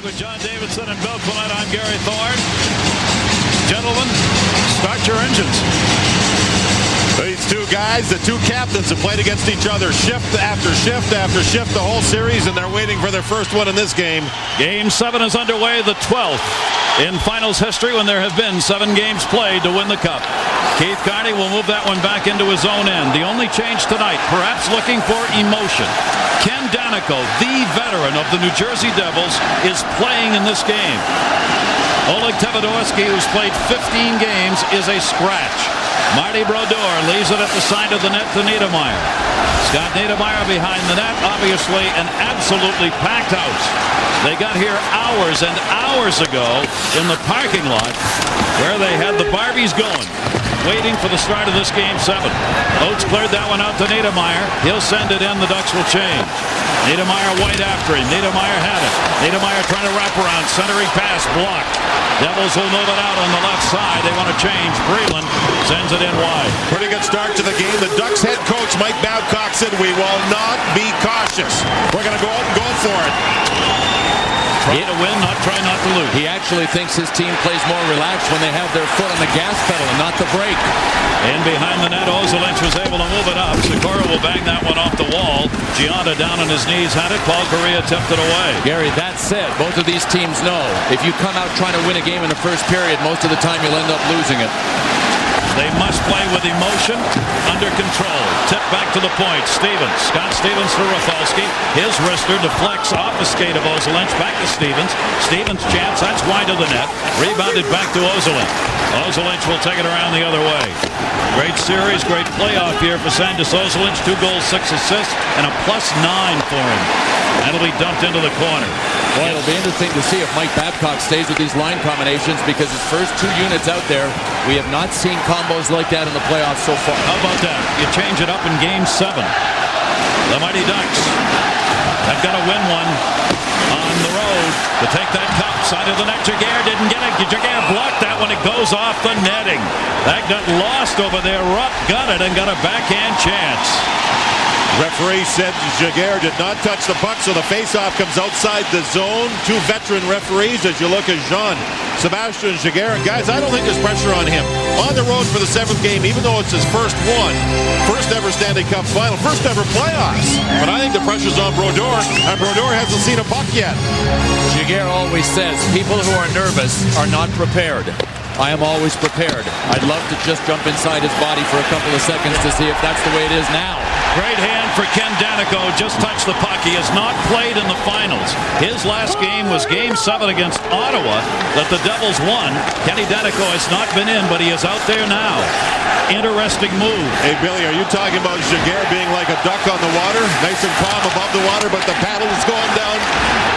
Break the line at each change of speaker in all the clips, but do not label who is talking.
along with John Davidson and Bill Clement. I'm Gary Thorne. Gentlemen, start your engines.
These two guys, the two captains, have played against each other shift after shift after shift the whole series, and they're waiting for their first one in this game.
Game 7 is underway, the 12th in finals history when there have been 7 games played to win the cup. Keith Carney will move that one back into his own end. The only change tonight, perhaps looking for emotion. Ken Danico, the veteran of the New Jersey Devils, is playing in this game. Oleg Tevodorski, who's played 15 games, is a scratch. Marty Brodeur leaves it at the side of the net to Niedermeyer. Scott Niedermeyer behind the net, obviously an absolutely packed house. They got here hours and hours ago in the parking lot where they had the Barbies going, waiting for the start of this game 7. Oates cleared that one out to Niedermeyer. He'll send it in. The Ducks will change. Niedermeyer wide after him. Niedermeyer had it. Niedermeyer trying to wrap around. Centering pass blocked. Devils will move it out on the left side. They want to change. Breland sends it in wide.
Pretty good start to the game. The Ducks head coach Mike Babcock said, "We will not be cautious. We're going to go out and go for it."
Try to win, try not to lose.
He actually thinks his team plays more relaxed when they have their foot on the gas pedal and not the brake.
In behind the net, Ozelinch was able to move it up. Sikora will bang that one off the wall. Gianna down on his knees had it. Paul Correa tipped it away.
Gary, that said, both of these teams know if you come out trying to win a game in the first period, most of the time you'll end up losing it.
They must play with emotion, under control. Tip back to the point. Stevens. Scott Stevens for Rafalski. His wrister deflects off the skate of Ozelinch. Back to Stevens. Stevens' chance. That's wide of the net. Rebounded back to Ozelinch. Ozelinch will take it around the other way. Great series, great playoff year for Sandis Ozelinch. 2 goals, 6 assists, and a +9 for him. That'll be dumped into the corner.
Boy, it'll be interesting to see if Mike Babcock stays with these line combinations, because his first 2 units out there, we have not seen combos like that in the playoffs so far.
How about that? You change it up in Game 7. The Mighty Ducks have got to win one on the road to take that cup. Side of the net, Jaguar didn't get it. Jaguar blocked that when it goes off the netting. That got lost over there. Rupp got it and got a backhand chance.
Referee said Jaguar did not touch the puck, so the faceoff comes outside the zone. 2 veteran referees as you look at Jean-Sébastien Jaguar. And guys, I don't think there's pressure on him. On the road for the 7th game, even though it's his first one, first ever Stanley Cup final, first ever playoffs. But I think the pressure's on Brodeur, and Brodeur hasn't seen a puck yet.
Jaguar always says people who are nervous are not prepared. I am always prepared. I'd love to just jump inside his body for a couple of seconds to see if that's the way it is now.
Great hand for Ken Danico. Just touched the puck. He has not played in the finals. His last game was Game 7 against Ottawa that the Devils won. Kenny Danico has not been in, but he is out there now. Interesting move.
Hey, Billy, are you talking about Jaguar being like a duck on the water? Nice and calm above the water, but the paddle is going down.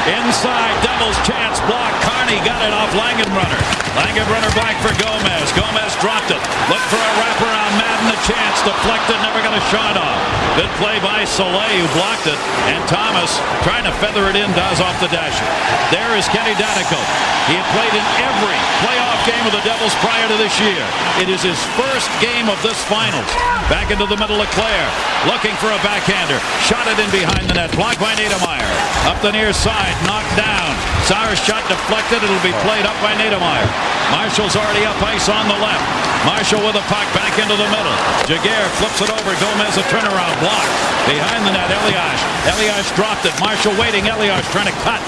Inside, Devils chance block. Carney got it off Langenbrunner. Langenbrunner back for Gomez. Gomez dropped it. Looked for a wraparound. Madden a chance. Deflected. Never got a shot off. Good play by Soleil, who blocked it. And Thomas trying to feather it in. Does off the dasher. There is Kenny Danico. He had played in every playoff game of the Devils prior to this year. It is his first game of this finals. Back into the middle of Clare. Looking for a backhander. Shot it in behind the net. Blocked by Niedermeyer. Up the near side. Knocked down. Cyrus shot deflected. It'll be played up by Niedermeyer. Marshall's already up ice on the left. Marshall with a puck back into the middle. Jaguar flips it over. Gomez a turnaround block. Behind the net, Elias. Elias dropped it. Marshall waiting. Elias trying to cut.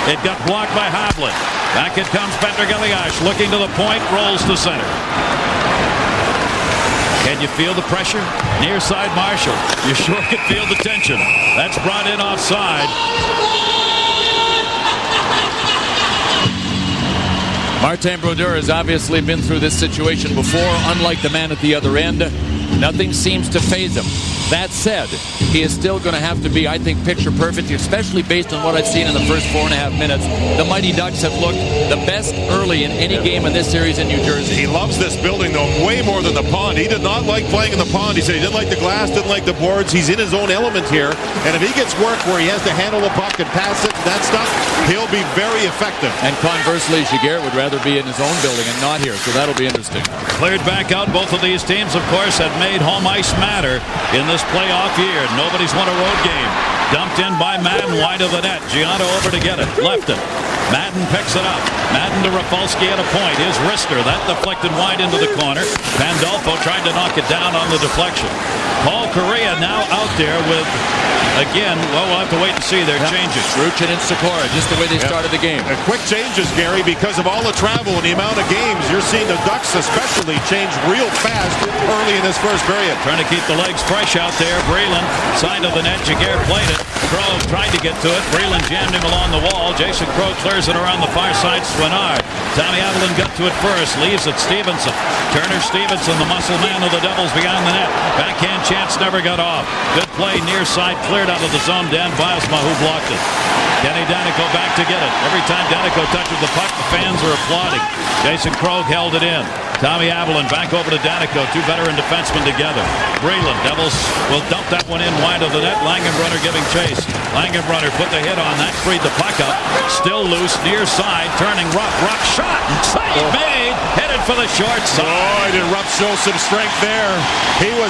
It got blocked by Hovland. Back it comes Patrick Elias. Looking to the point. Rolls to center. Can you feel the pressure? Near side Marshall. You sure can feel the tension. That's brought in offside.
Martin Brodeur has obviously been through this situation before. Unlike the man at the other end, nothing seems to faze him. That said, he is still going to have to be, I think, picture perfect, especially based on what I've seen in the first 4.5 minutes. The Mighty Ducks have looked the best early in any game in this series in New Jersey.
He loves this building, though, way more than the pond. He did not like playing in the pond. He said he didn't like the glass, didn't like the boards. He's in his own element here. And if he gets work where he has to handle the puck and pass it and that stuff, he'll be very effective.
And conversely, Jaguar would rather be in his own building and not here, so that'll be interesting.
Cleared back out. Both of these teams, of course, have made home ice matter in this playoff year. Nobody's won a road game. Dumped in by Madden, wide of the net. Gianna over to get it. Left it. Madden picks it up. Madden to Rafalski at a point. His wrister, that deflected wide into the corner. Pandolfo tried to knock it down on the deflection. Paul Correa now out there with, again, well, we'll have to wait and see their changes.
Ruchin and Sikora, just the way they started the game.
Quick changes, Gary, because of all the travel and the amount of games. You're seeing the Ducks especially change real fast early in this first period.
Trying to keep the legs fresh out there. Breland, side of the net. Jaguar played it. Crow tried to get to it. Breland jammed him along the wall. Jason Crow clears it around the far side. Swinard. Tommy Avalon got to it first. Leaves it. Stevenson. Turner Stevenson, the muscle man of the Devils behind the net. Backhand chance never got off. Good play near side. Cleared out of the zone. Dan Biasma who blocked it. Kenny Danico back to get it. Every time Danico touches the puck, the fans are applauding. Jason Krog held it in. Tommy Avalon back over to Danico. Two veteran defensemen together. Breland, Devils will dump that one in wide of the net. Langenbrunner giving chase. Langenbrunner put the hit on that, freed the puck up. Still loose, near side, turning Rupp. Rupp shot. Save made. Headed for the short side.
Boy, did Rupp show some strength there. He was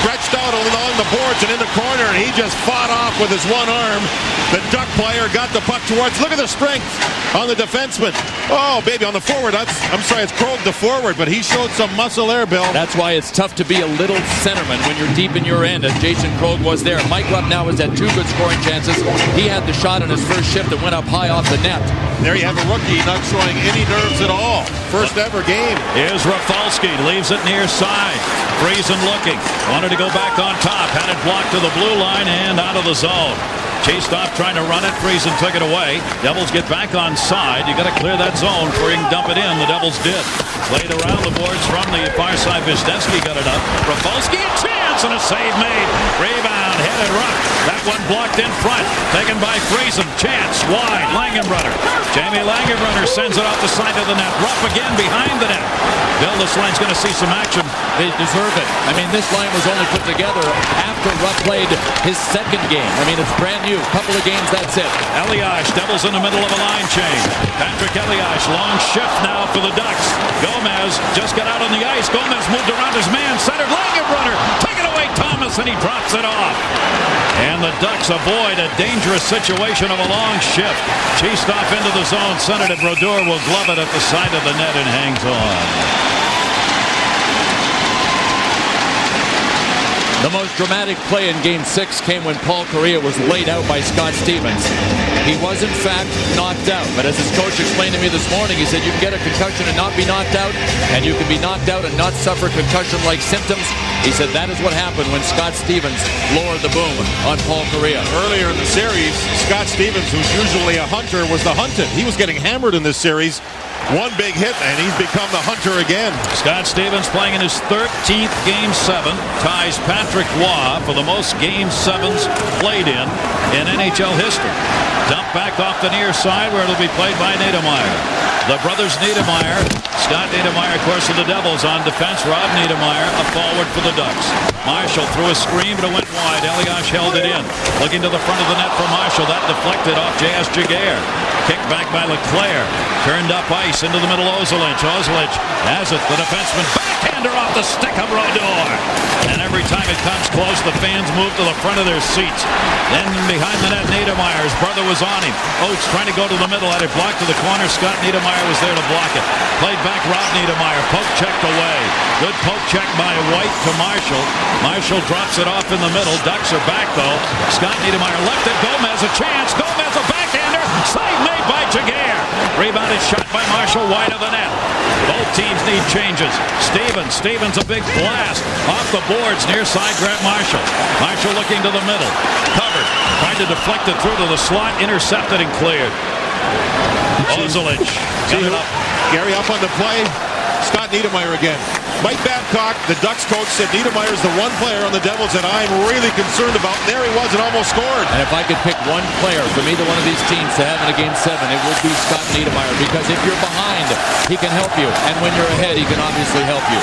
stretched out along the boards and in the corner, and he just fought off with his one arm. The Duck player got the puck towards. Look at the strength on the defenseman. Oh, baby, on the forward. I'm sorry, it's Krog the forward, but he showed some muscle there, Bill.
That's why it's tough to be a little centerman when you're deep in your end, as Jason Krog was there. Mike Rupp now has had two good scoring chances. He had the shot on his first shift that went up high off the net.
There you have a rookie not showing any nerves at all. First ever game.
Here's Rafalski, leaves it near side. Friesen looking, wanted to go back on top, had it blocked to the blue line and out of the zone. Chased off trying to run it. Friesen took it away. Devils get back on side. You got to clear that zone before you can dump it in. The Devils did. Played around the boards from the far side. Wisniewski got it up. Rafalski, a chance and a save made. Rebound, headed Rupp. That one blocked in front. Taken by Friesen. Chance wide. Langenbrunner. Jamie Langenbrunner sends it off the side of the net. Rupp again behind the net. Bill, this line's going to see some action.
They deserve it. I mean, this line was only put together after Rupp played his second game. I mean, it's brand new. Couple of games, that's it.
Elias, Devils in the middle of a line change. Patrick Elias, long shift now for the Ducks. Gomez just got out on the ice. Gomez moved around his man, centered Langenbrunner. Take it away, Thomas, and he drops it off. And the Ducks avoid a dangerous situation of a long shift. Chased off into the zone, centered it. Brodeur will glove it at the side of the net and hangs on.
The most dramatic play in Game 6 came when Paul Correa was laid out by Scott Stevens. He was, in fact, knocked out. But as his coach explained to me this morning, he said you can get a concussion and not be knocked out, and you can be knocked out and not suffer concussion-like symptoms. He said that is what happened when Scott Stevens lowered the boom on Paul Correa.
Earlier in the series, Scott Stevens, who's usually a hunter, was the hunted. He was getting hammered in this series. One big hit, and he's become the hunter again.
Scott Stevens playing in his 13th Game 7, ties Patrick Waugh for the most Game 7s played in NHL history. Dump back off the near side where it'll be played by Niedermayer. The brothers Niedermayer, Scott Niedermayer, of course, of the Devils on defense. Rob Niedermayer, a forward for the Ducks. Marshall threw a screen, but it went wide. Elias held it in. Looking to the front of the net for Marshall. That deflected off J.S. Jaguar. Kicked back by Leclerc. Turned up ice into the middle. Ozelich. Ozelich has it. The defenseman backhander off the stick of Brodeur. And every time it comes close, the fans move to the front of their seats. Then behind the net, Niedermayer. His brother was on him. Oates trying to go to the middle. Had it blocked to the corner. Scott Niedermayer was there to block it. Played back Rob Niedermayer. Poke checked away. Good poke check by White to Marshall. Marshall drops it off in the middle. Ducks are back, though. Scott Niedermayer left it. Gomez a chance. Gomez a backhander. Save made by Jaguar. Rebounded shot by Marshall wide of the net. Both teams need changes. Stevens a big blast off the boards near side. Grant Marshall. Marshall looking to the middle. Covered. Tried to deflect it through to the slot. Intercepted and cleared. Ozelich.
Gary up on the play. Scott Niedermayer again. Mike Babcock, the Ducks coach, said Niedermayer's the one player on the Devils that I'm really concerned about. And there he was and almost scored.
And if I could pick one player from either one of these teams to have in a Game 7, it would be Scott Niedermayer. Because if you're behind, he can help you. And when you're ahead, he can obviously help you.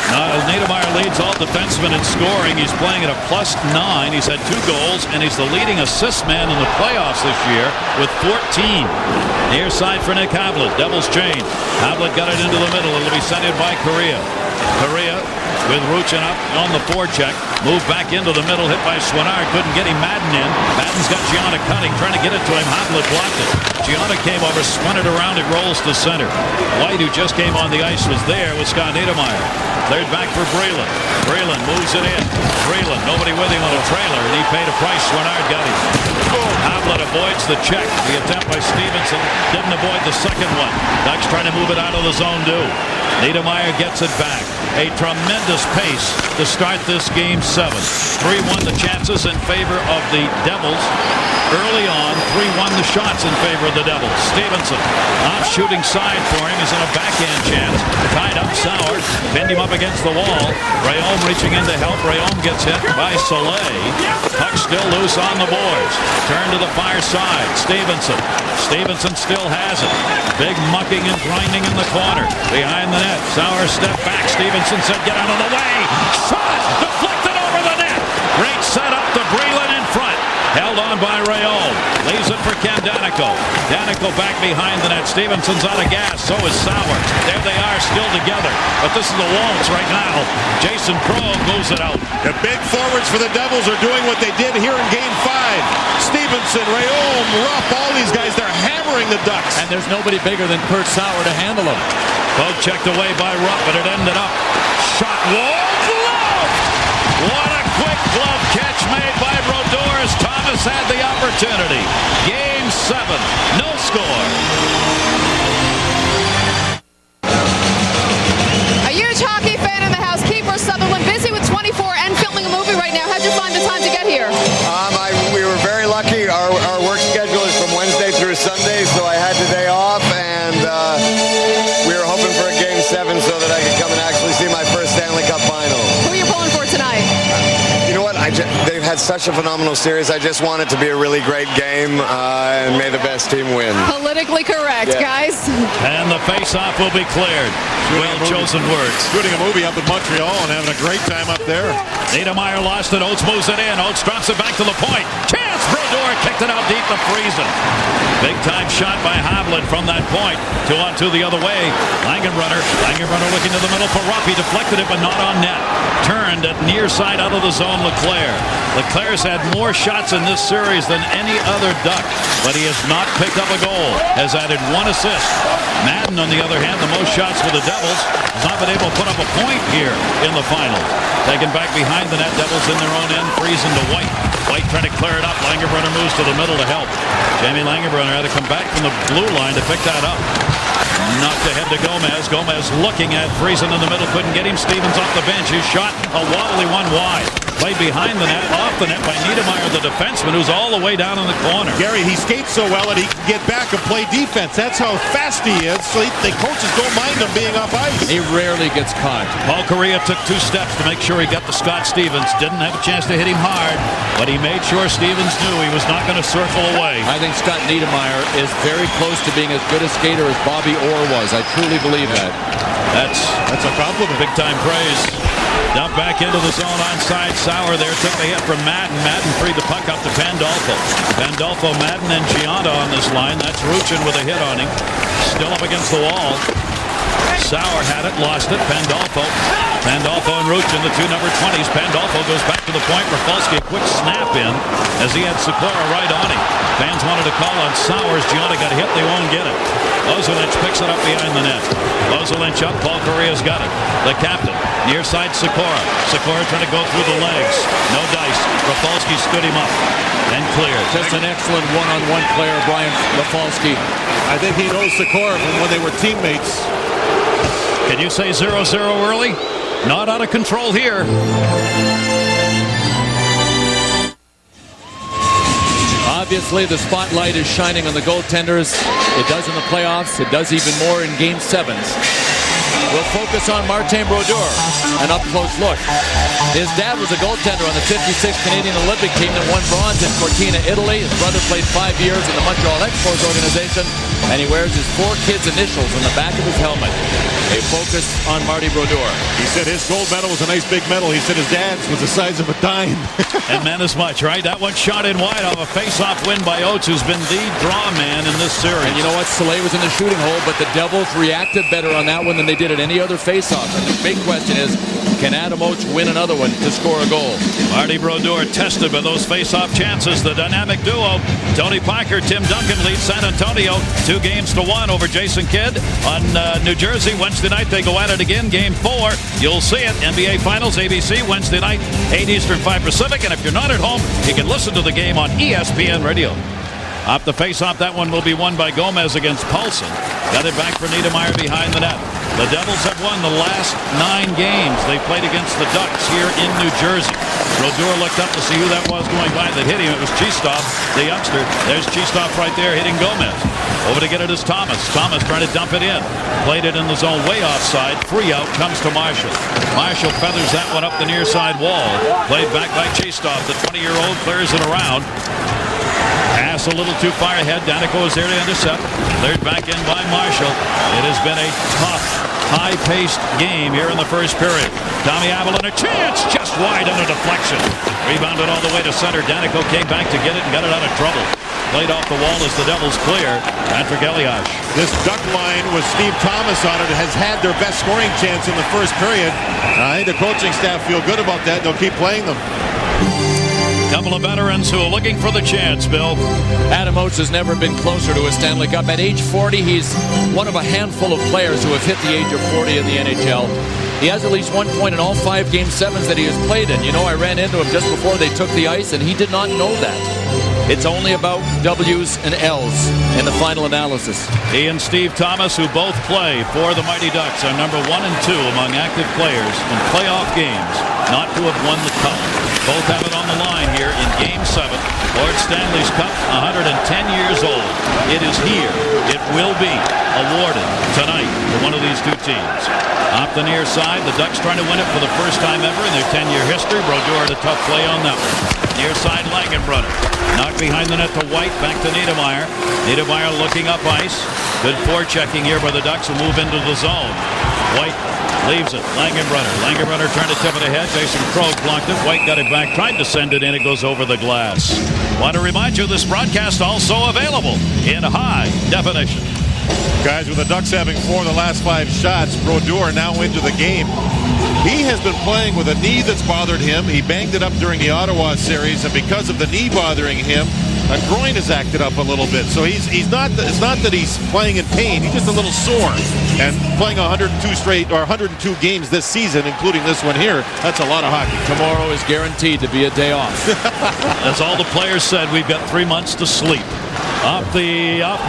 Niedermayer leads all defensemen in scoring. He's playing at a +9. He's had 2 goals, and he's the leading assist man in the playoffs this year with 14. Near side for Nick Havlat. Devils change. Havlat got it into the middle. It'll be centered by Correa. Correa with Ruchin up on the forecheck. Move back into the middle, hit by Swinard. Couldn't get him. Madden in. Madden's got Gianna cutting, trying to get it to him. Havlet blocked it. Gianna came over, spun it around, it rolls to center. White, who just came on the ice, was there with Scott Niedermeyer. Cleared back for Breland. Breland moves it in. Breland, nobody with him on a trailer, and he paid a price. Swinard got him. Havlet avoids the check. The attempt by Stevenson didn't avoid the second one. Ducks trying to move it out of the zone, too. Niedermeyer gets it back. A tremendous pace to start this game 7. 3-1 the chances in favor of the Devils. Early on, 3-1 the shots in favor of the Devils. Stevenson, off shooting side for him, is in a backhand chance. Tied up Sauer, pinned him up against the wall. Rayom reaching in to help. Rayom gets hit by Soleil. Puck still loose on the boards. Turn to the far side. Stevenson. Stevenson still has it. Big mucking and grinding in the corner. Behind the net. Sauer stepped back. Stevenson said, get out of the way. Shot! Deflected over the net. Great setup to Breland in front. Held on by Rayom. Leaves it for Ken Danico. Danico back behind the net. Stevenson's out of gas. So is Sauer. There they are still together. But this is the Waltz right now. Jason Crow moves it out.
The big forwards for the Devils are doing what they did here in Game 5. Stevenson, Rayom, Rupp, all these guys, they're hammering the Ducks.
And there's nobody bigger than Kurt Sauer to handle him.
Poke checked away by Rupp, but it ended up. Shot wall glove! What a quick glove catch made by Brodeur as Thomas had the opportunity. Game 7, no score.
A huge hockey fan in the house, Kiefer Sutherland, busy with 24 and filming a movie right now. How'd you find the time to get here?
We were very lucky. Our work schedule is from Wednesday through Sunday, so I had today off, and we were hoping for a Game 7 so that I could come and actually see my first Stanley Cup final.
Who are you pulling for tonight?
You know what? They've had such a phenomenal series. I just want it to be a really great game, and may the best team win.
Politically correct, guys.
And the face-off will be cleared. Well-chosen words.
Shooting a movie up in Montreal and having a great time up there.
Niedermeyer lost it. Oates moves it in. Oates drops it back to the point. Chance! Brodeur kicked it out deep to Friesen. Big-time shot by Havlet from that point. 2-on-2 the other way. Langenbrunner looking to the middle for Rupp. He deflected it, but not on net. Turned at near side out of the zone, Leclerc. Leclerc's had more shots in this series than any other Duck, but he has not picked up a goal. Has added 1 assist. Madden, on the other hand, the most shots for the Devils, has not been able to put up a point here in the finals. Taken back behind the net, Devils in their own end, Friesen to White. White trying to clear it up. Langenbrunner moves to the middle to help. Jamie Langenbrunner had to come back from the blue line to pick that up. Knocked ahead to Gomez. Gomez looking at Friesen in the middle. Couldn't get him. Stevens off the bench. His shot, a wobbly one wide. Played behind the net, off the net by Niedermeyer, the defenseman, who's all the way down in the corner.
Gary, he skates so well that he can get back and play defense. That's how fast he is. So the coaches don't mind him being off ice.
He rarely gets caught.
Paul Correa took 2 steps to make sure he got to Scott Stevens. Didn't have a chance to hit him hard, but he made sure Stevens knew he was not going to circle away.
I think Scott Niedermeyer is very close to being as good a skater as Bobby Orr was. I truly believe that.
That's a compliment. Big-time praise. Dump back into the zone onside. Sauer there took the hit from Madden. Madden freed the puck up to Pandolfo. Pandolfo, Madden, and Gianna on this line. That's Ruchin with a hit on him. Still up against the wall. Sauer had it, lost it. Pandolfo and Ruchin, the 2 number 20s. Pandolfo goes back to the point. Rafalski, a quick snap in as he had Sikora right on him. Fans wanted to call on Sauers. Gianna got hit. They won't get it. Ozolynch picks it up behind the net. Ozolynch up. Paul Correa's got it. The captain. Near side Sikora. Sikora trying to go through the legs. No dice. Rafalski stood him up and cleared.
Just an excellent one-on-one player, Brian Rafalski.
I think he knows Sikora from when they were teammates.
Can you say 0-0 early? Not out of control here.
Obviously, the spotlight is shining on the goaltenders. It does in the playoffs. It does even more in Game 7s. We'll focus on Martin Brodeur. An up-close look. His dad was a goaltender on the 56 Canadian Olympic team that won bronze in Cortina, Italy. His brother played 5 years in the Montreal Expos organization, and he wears his 4 kids' initials on the back of his helmet. A focus on Marty Brodeur.
He said his gold medal was a nice big medal. He said his dad's was the size of a dime.
And meant as much, right? That one shot in wide off a face-off win by Oates, who's been the draw man in this series.
And you know what? Soleil was in the shooting hole, but the Devils reacted better on that one than they did did at any other faceoff. And the big question is, can Adam Oates win another one to score a goal?
Marty Brodeur tested by those face-off chances. The dynamic duo, Tony Parker, Tim Duncan leads San Antonio 2-1 over Jason Kidd on New Jersey. Wednesday night they go at it again, Game 4. You'll see it. NBA Finals, ABC, Wednesday night, 8 Eastern, 5 Pacific. And if you're not at home, you can listen to the game on ESPN Radio. Off the face-off, that one will be won by Gomez against Paulson. Got it back for Niedermeyer behind the net. The Devils have won the last 9 games they played against the Ducks here in New Jersey. Brodeur looked up to see who that was going by that hit him. It was Chistov, the youngster. There's Chistov right there hitting Gomez. Over to get it is Thomas. Thomas trying to dump it in. Played it in the zone way offside. Free out comes to Marshall. Marshall feathers that one up the near side wall. Played back by Chistov. The 20-year-old clears it around. Pass a little too far ahead. Danico is there to intercept. Cleared back in by Marshall. It has been a tough, high-paced game here in the first period. Tommy Avalon, a chance, just wide under deflection. Rebounded all the way to center. Danico came back to get it and got it out of trouble. Played off the wall as the Devils clear. Patrick Elias.
This Duck line with Steve Thomas on it has had their best scoring chance in the first period. I think the coaching staff feel good about that. They'll keep playing them.
Couple of veterans who are looking for the chance, Bill.
Adam Oates has never been closer to a Stanley Cup. At age 40, he's one of a handful of players who have hit the age of 40 in the NHL. He has at least 1 point in all 5 Game 7s that he has played in. You know, I ran into him just before they took the ice, and he did not know that. It's only about W's and L's in the final analysis.
He and Steve Thomas, who both play for the Mighty Ducks, are number 1 and 2 among active players in playoff games not to have won the Cup. Both have it on the line here in Game 7. Lord Stanley's Cup, 110 years old. It is here. It will be awarded tonight to one of these two teams. Off the near side, the Ducks trying to win it for the first time ever in their 10-year history. Brodeur had a tough play on that one. Near side, Langenbrunner. Knocked behind the net to White, back to Niedermeyer. Niedermeyer looking up ice. Good forechecking here by the Ducks who move into the zone. White leaves it. Langenbrunner trying to tip it ahead. Jason Krog blocked it. White got it back. Tried to send it in. It goes over the glass. Want to remind you this broadcast also available in high definition.
Guys, with the Ducks having 4 of the last 5 shots, Brodeur now into the game. He has been playing with a knee that's bothered him. He banged it up during the Ottawa series, and because of the knee bothering him, a groin has acted up a little bit. So he's not. It's not that he's playing in pain. He's just a little sore. And playing 102 games this season, including this one here, that's a lot of hockey.
Tomorrow is guaranteed to be a day off.
As all the players said, we've got 3 months to sleep. Off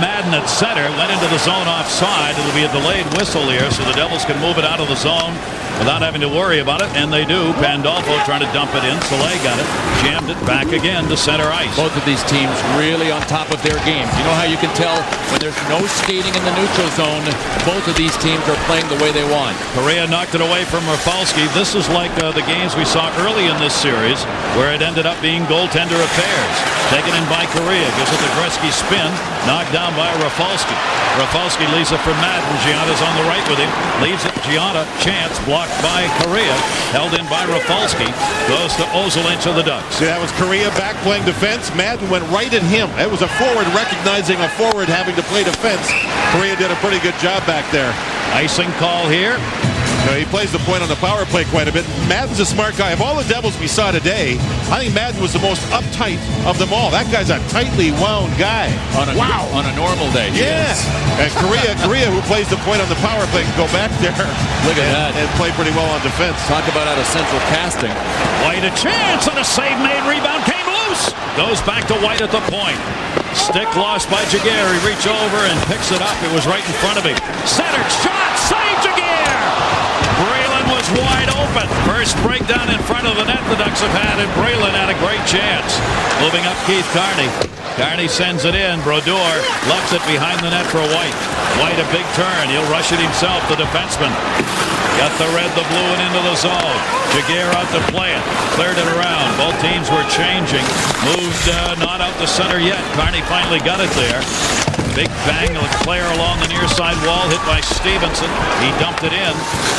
Madden at center, went into the zone offside. It'll be a delayed whistle here, so the Devils can move it out of the zone without having to worry about it, and they do. Pandolfo trying to dump it in. Soleil got it, jammed it back again to center ice.
Both of these teams really on top of their games. You know how you can tell when there's no skating in the neutral zone, both of these teams are playing the way they want.
Correa knocked it away from Rafalski. This is like the games we saw early in this series, where it ended up being goaltender affairs. Taken in by Correa, gives it the Gretzky spin, knocked down by Rafalski. Rafalski leaves it for Madden. Gianna's on the right with him. Leaves it, Gianna, chance, blocked by Correa. Held in by Rafalski. Goes to Ozolinch of the Ducks.
See, that was Correa back playing defense. Madden went right at him. It was a forward recognizing a forward having to play defense. Correa did a pretty good job back there.
Icing call here.
He plays the point on the power play quite a bit. Madden's a smart guy. Of all the Devils we saw today, I think Madden was the most uptight of them all. That guy's a tightly wound guy.
On a normal day.
Yeah. And Correa, who plays the point on the power play, can go back there.
Look at that.
And play pretty well on defense.
Talk about out of central casting.
White a chance, and a save made. Rebound came loose. Goes back to White at the point. Stick lost by Jaguar. He reached over and picks it up. It was right in front of him. Centered shot. Save Jaguar. Braylon was wide open. First breakdown in front of the net the Ducks have had, and Braylon had a great chance. Moving up Keith Carney. Carney sends it in. Brodeur left it behind the net for White. White a big turn. He'll rush it himself, the defenseman. Got the red, the blue, and into the zone. Jaguar out to play it. Cleared it around. Both teams were changing. Moved not out the center yet. Carney finally got it there. Big bang, Leclerc along the near side wall, hit by Stevenson. He dumped it in.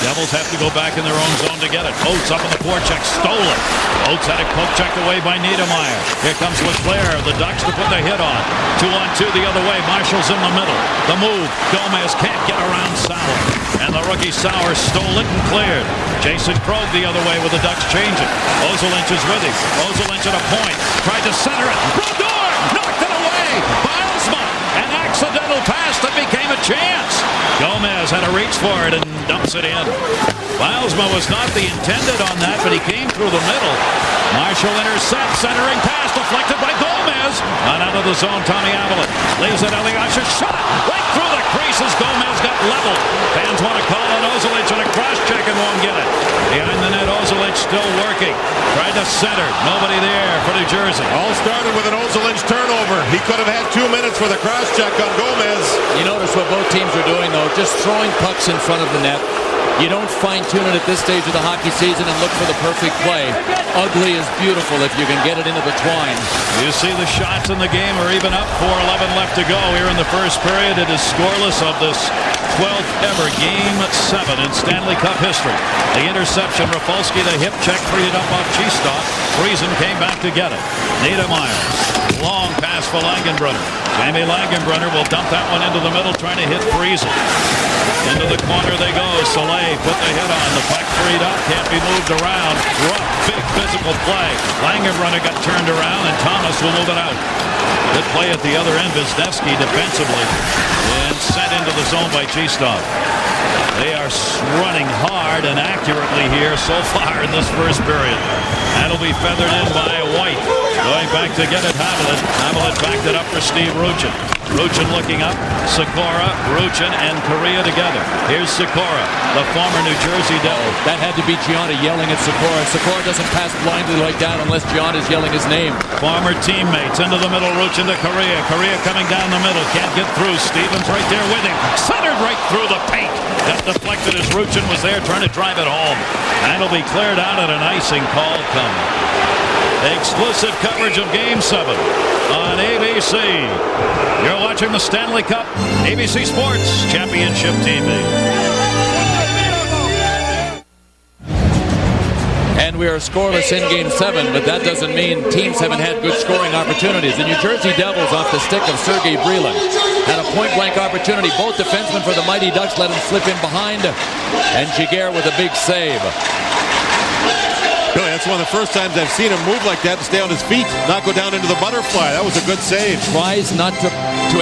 Devils have to go back in their own zone to get it. Oates up on the forecheck, stole it. Oates had it poke checked away by Niedermeyer. Here comes Leclerc, the Ducks to put the hit on. 2-on-2 the other way. Marshall's in the middle. The move. Gomez can't get around Sauer. And the rookie Sauer stole it and cleared. Jason Krog the other way with the Ducks changing. Ozolinsh is with him. Ozolinsh at a point. Tried to center it. Brodeur knocked it away. Bilesma. An accidental pass that became a chance. Gomez had to reach for it and dumps it in. Bilesma was not the intended on that, but he came through the middle. Marshall intercepts, centering pass deflected by Gomez. And out of the zone, Tommy Avalon leaves it. Eliash's shot right through the creases. Gomez got leveled. Fans want to call on Ozolinsh on a cross check and won't get it. Behind the net, Ozolinsh still working. Tried to center. Nobody there for New Jersey.
All started with an Ozolinsh turnover. He could have had 2 minutes for the cross check on Gomez.
You notice what both teams are doing, though, just throwing pucks in front of the net. You don't fine-tune it at this stage of the hockey season and look for the perfect play. Ugly is beautiful if you can get it into the twine.
You see the shots in the game are even up. 4:11 left to go here in the first period. It is scoreless of this 12th ever Game 7 in Stanley Cup history. The interception, Rafalski, the hip check, freed it up off Cheestot. Friesen came back to get it. Niedermeyer, long pass for Langenbrunner. Jamie Langenbrunner will dump that one into the middle, trying to hit Friesen. Into the corner they go. Soleil put the hit on. The puck freed up. Can't be moved around. Rough, big physical play. Langenbrunner got turned around, and Thomas will move it out. Good play at the other end. Wisniewski defensively. And sent into the zone by Cheestot. They are running hard and accurately here so far in this first period. That'll be feathered in by White. Going back to get it, Hamelin. Hamelin backed it up for Steve Ruchin. Ruchin looking up. Sikora, Ruchin, and Correa together. Here's Sikora, the former New Jersey Devil.
That had to be Gianna yelling at Sikora. Sikora doesn't pass blindly like that unless Gianna's yelling his name.
Former teammates into the middle. Ruchin to Correa. Correa coming down the middle. Can't get through. Stevens right there with him. Centered right through the paint. Got deflected as Ruchin was there trying to drive it home. That'll be cleared out at an icing call coming. Exclusive coverage of Game 7 on ABC. You're watching the Stanley Cup, ABC Sports Championship TV.
And we are scoreless in Game 7, but that doesn't mean teams haven't had good scoring opportunities. The New Jersey Devils, off the stick of Sergei Brylin, had a point-blank opportunity. Both defensemen for the Mighty Ducks let him slip in behind, and Giguère with a big save.
Billy, that's one of the first times I've seen him move like that to stay on his feet, not go down into the butterfly. That was a good save.
Tries not to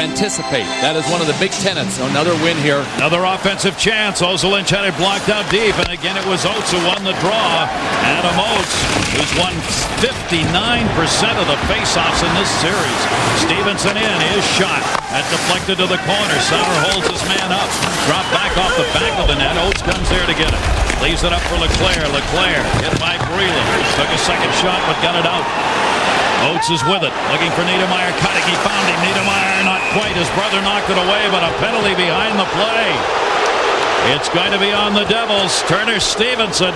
anticipate. That is one of the big tenets. Another win here.
Another offensive chance. Ozolinsh had it blocked out deep, and again it was Oates who won the draw. Adam Oates, who's won 59% of the faceoffs in this series. Stevenson in, his shot. That deflected to the corner. Sauer holds his man up. Dropped back off the back of the net. Oates comes there to get it. Leaves it up for Leclerc. Leclerc hit by Brylin. Took a second shot, but got it out. Oates is with it. Looking for Niedermeyer. Cutting. He found him. Niedermeyer not quite. His brother knocked it away, but a penalty behind the play. It's going to be on the Devils. Turner Stevenson.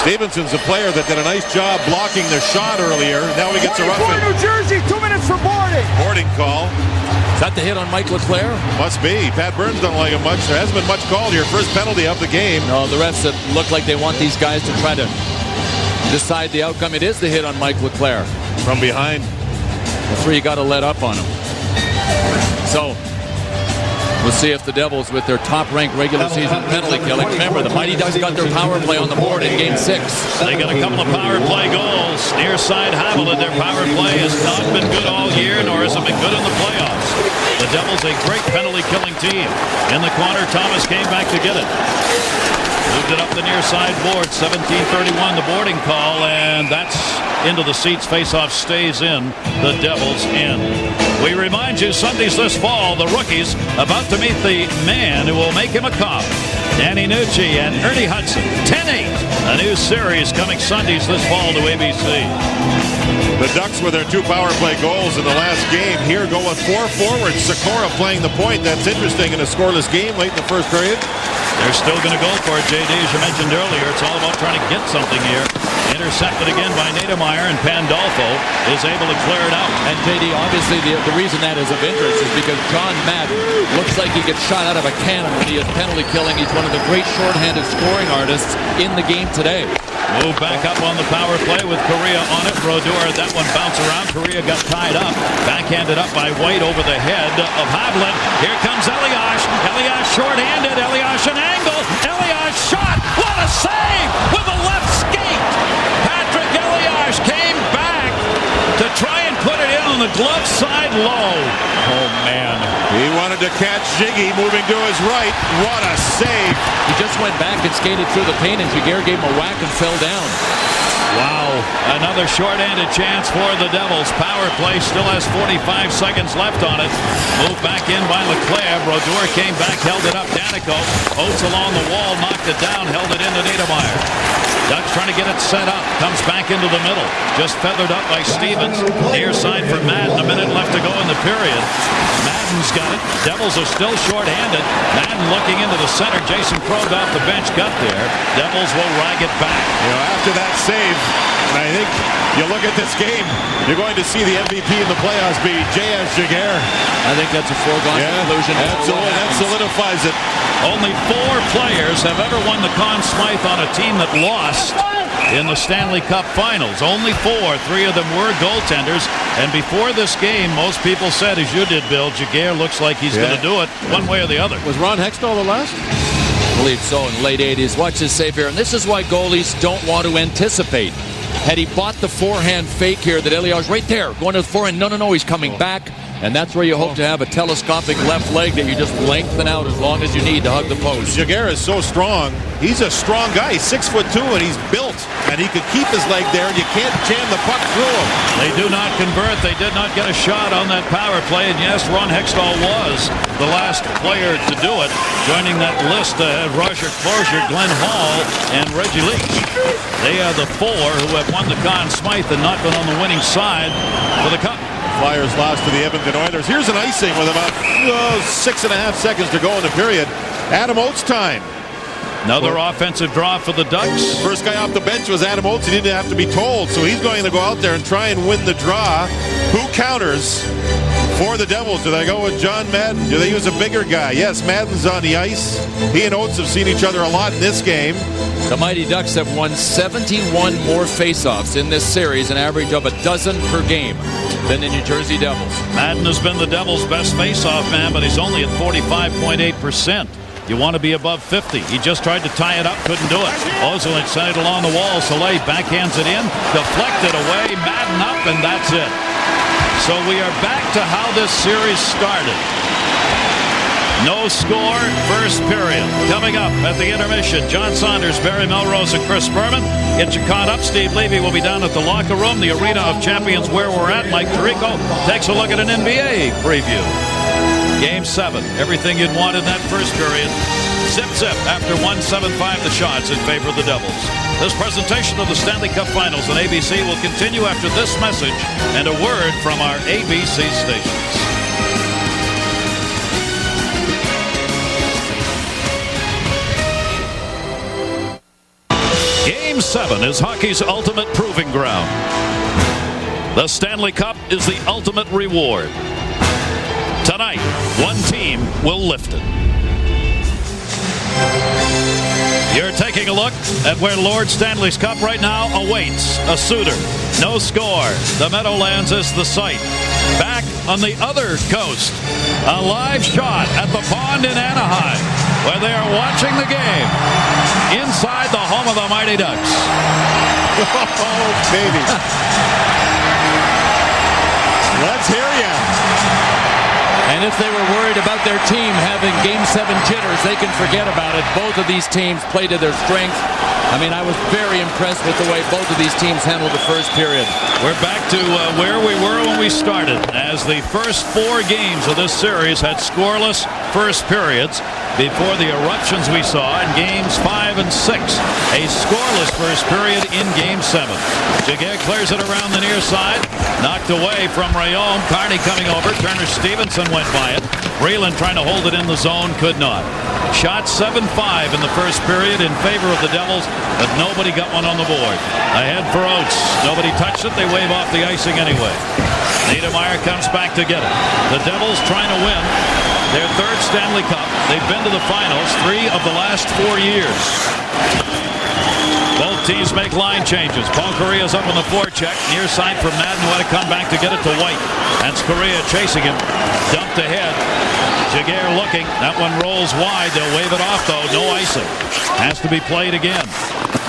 Stevenson's a player that did a nice job blocking the shot earlier. Now he gets a rough
New Jersey, 2 minutes for boarding.
boarding call.
Is that the hit on Mike Leclerc?
Must be. Pat Burns don't like him much. There hasn't been much called here. First penalty of the game.
No, the refs that look like they want these guys to try to decide the outcome. It is the hit on Mike Leclerc.
From behind.
That's where you got to let up on him. So we'll see if the Devils, with their top-ranked regular season penalty killing. Remember, the Mighty Ducks got their power play on the board in Game 6.
They got a couple of power play goals. Near side Hamelin, their power play has not been good all year, nor has it been good in the playoffs. The Devils, a great penalty-killing team. In the corner, Thomas came back to get it. Moved it up the near side board. 17:31, the boarding call, and that's into the seats. Face-off stays in. The Devils in. We remind you, Sundays this fall, the rookies about to meet the man who will make him a cop. Danny Nucci and Ernie Hudson. 10-8. A new series coming Sundays this fall to ABC.
The Ducks with their 2 power play goals in the last game. Here go with 4 forwards. Sikora playing the point. That's interesting in a scoreless game late in the first period.
They're still going to go for it, JD, as you mentioned earlier. It's all about trying to get something here in intercepted again by Niedermeyer, and Pandolfo is able to clear it out.
And JD, obviously the reason that is of interest is because John Madden looks like he gets shot out of a cannon when he is penalty killing. He's one of the great shorthanded scoring artists in the game today.
Move back up on the power play with Correa on it. Brodeur, that one bounced around. Correa got tied up. Backhanded up by White over the head of Hovland. Here comes Elias. Elias short-handed. Elias an angle. Elias shot. What a save with the left skate. Patrick Elias came back to try and put it in on the glove side low.
Oh, man.
He wanted to catch Ziggy moving to his right. What a save.
He just went back and skated through the paint, and Jaguar gave him a whack and fell down.
Wow. Another short-handed chance for the Devils. Power play still has 45 seconds left on it. Moved back in by Leclerc. Brodeur came back, held it up. Danico. Oates along the wall, knocked it down, held it into Niedermeyer. Ducks trying to get it set up. Comes back into the middle. Just feathered up by Stevens. Near side for Madden. A minute left to go in the period. Madden's got it. Devils are still short-handed. Madden looking into the center. Jason Krog off the bench got there. Devils will rag it back.
You know, after that save, I think you look at this game, you're going to see the MVP in the playoffs be J.S. Jaguar.
I think that's a foregone conclusion.
Absolutely. That solidifies it.
Only 4 players have ever won the Conn Smythe on a team that lost in the Stanley Cup Finals. Only 4. 3 of them were goaltenders. And before this game, most people said, as you did, Bill, Jaguar looks like he's going to do it one way or the other.
Was Ron Hextall the last?
I believe so, in the late 80s. Watch this save here. And this is why goalies don't want to anticipate. Had he bought the forehand fake here that Elias right there, going to the forehand, no, he's coming back. And that's where you hope to have a telescopic left leg that you just lengthen out as long as you need to hug the post.
Jaguar is so strong. He's a strong guy. He's 6'2", and he's built. And he could keep his leg there, and you can't jam the puck through him.
They do not convert. They did not get a shot on that power play. And yes, Ron Hextall was the last player to do it. Joining that list, Roger Closier, Glenn Hall, and Reggie Leach. They are the 4 who have won the Conn Smythe and not been on the winning side for the Cup.
Flyers lost to the Edmonton Oilers. Here's an icing with about 6.5 seconds to go in the period. Adam Oates time.
Another offensive draw for the Ducks.
First guy off the bench was Adam Oates. He didn't have to be told, so he's going to go out there and try and win the draw. Who counters for the Devils? Do they go with John Madden? Do they use a bigger guy? Yes, Madden's on the ice. He and Oates have seen each other a lot in this game.
The Mighty Ducks have won 71 more faceoffs in this series, an average of 12 per game, than the New Jersey Devils.
Madden has been the Devils' best faceoff man, but he's only at 45.8%. You want to be above 50. He just tried to tie it up, couldn't do it. Ozilin sent it along the wall. Soleil backhands it in, deflected away, Madden up, and that's it. So we are back to how this series started. No score, first period. Coming up at the intermission, John Saunders, Barry Melrose, and Chris Berman. Get you caught up. Steve Levy will be down at the locker room, the Arena of Champions where we're at. Mike Tirico takes a look at an NBA preview. Game 7, everything you'd want in that first period. Zip after 175 the shots in favor of the Devils. This presentation of the Stanley Cup Finals on ABC will continue after this message and a word from our ABC stations. Game 7 is hockey's ultimate proving ground. The Stanley Cup is the ultimate reward. Tonight, one team will lift it. You're taking a look at where Lord Stanley's Cup right now awaits a suitor. No score. The Meadowlands is the site. Back on the other coast, a live shot at the pond in Anahayim, where they are watching the game inside the home of the Mighty Ducks.
Oh, baby. Let's hear ya.
And if they were worried about their team having Game 7 jitters, they can forget about it. Both of these teams played to their strength. I mean, I was very impressed with the way both of these teams handled the first period. We're back to where we were when we started, as the first 4 games of this series had scoreless first periods before the eruptions we saw in Games 5 and 6. A scoreless first period in Game 7. Jaguar clears it around the near side. Knocked away from Rayom. Carney coming over. Turner Stevenson went by it. Breland trying to hold it in the zone. Could not.
Shot 7-5 in the first period in favor of the Devils, but nobody got one on the board. Ahead for Oates. Nobody touched it. They wave off the icing anyway. Niedermayer comes back to get it. The Devils trying to win their third Stanley Cup. They've been to the finals 3 of the last 4 years. Both teams make line changes. Paul Correa's up on the forecheck. Near side for Madden, who had to come back to get it to White. That's Correa chasing him. Dumped ahead. Jaguar looking. That one rolls wide. They'll wave it off, though. No icing. Has to be played again.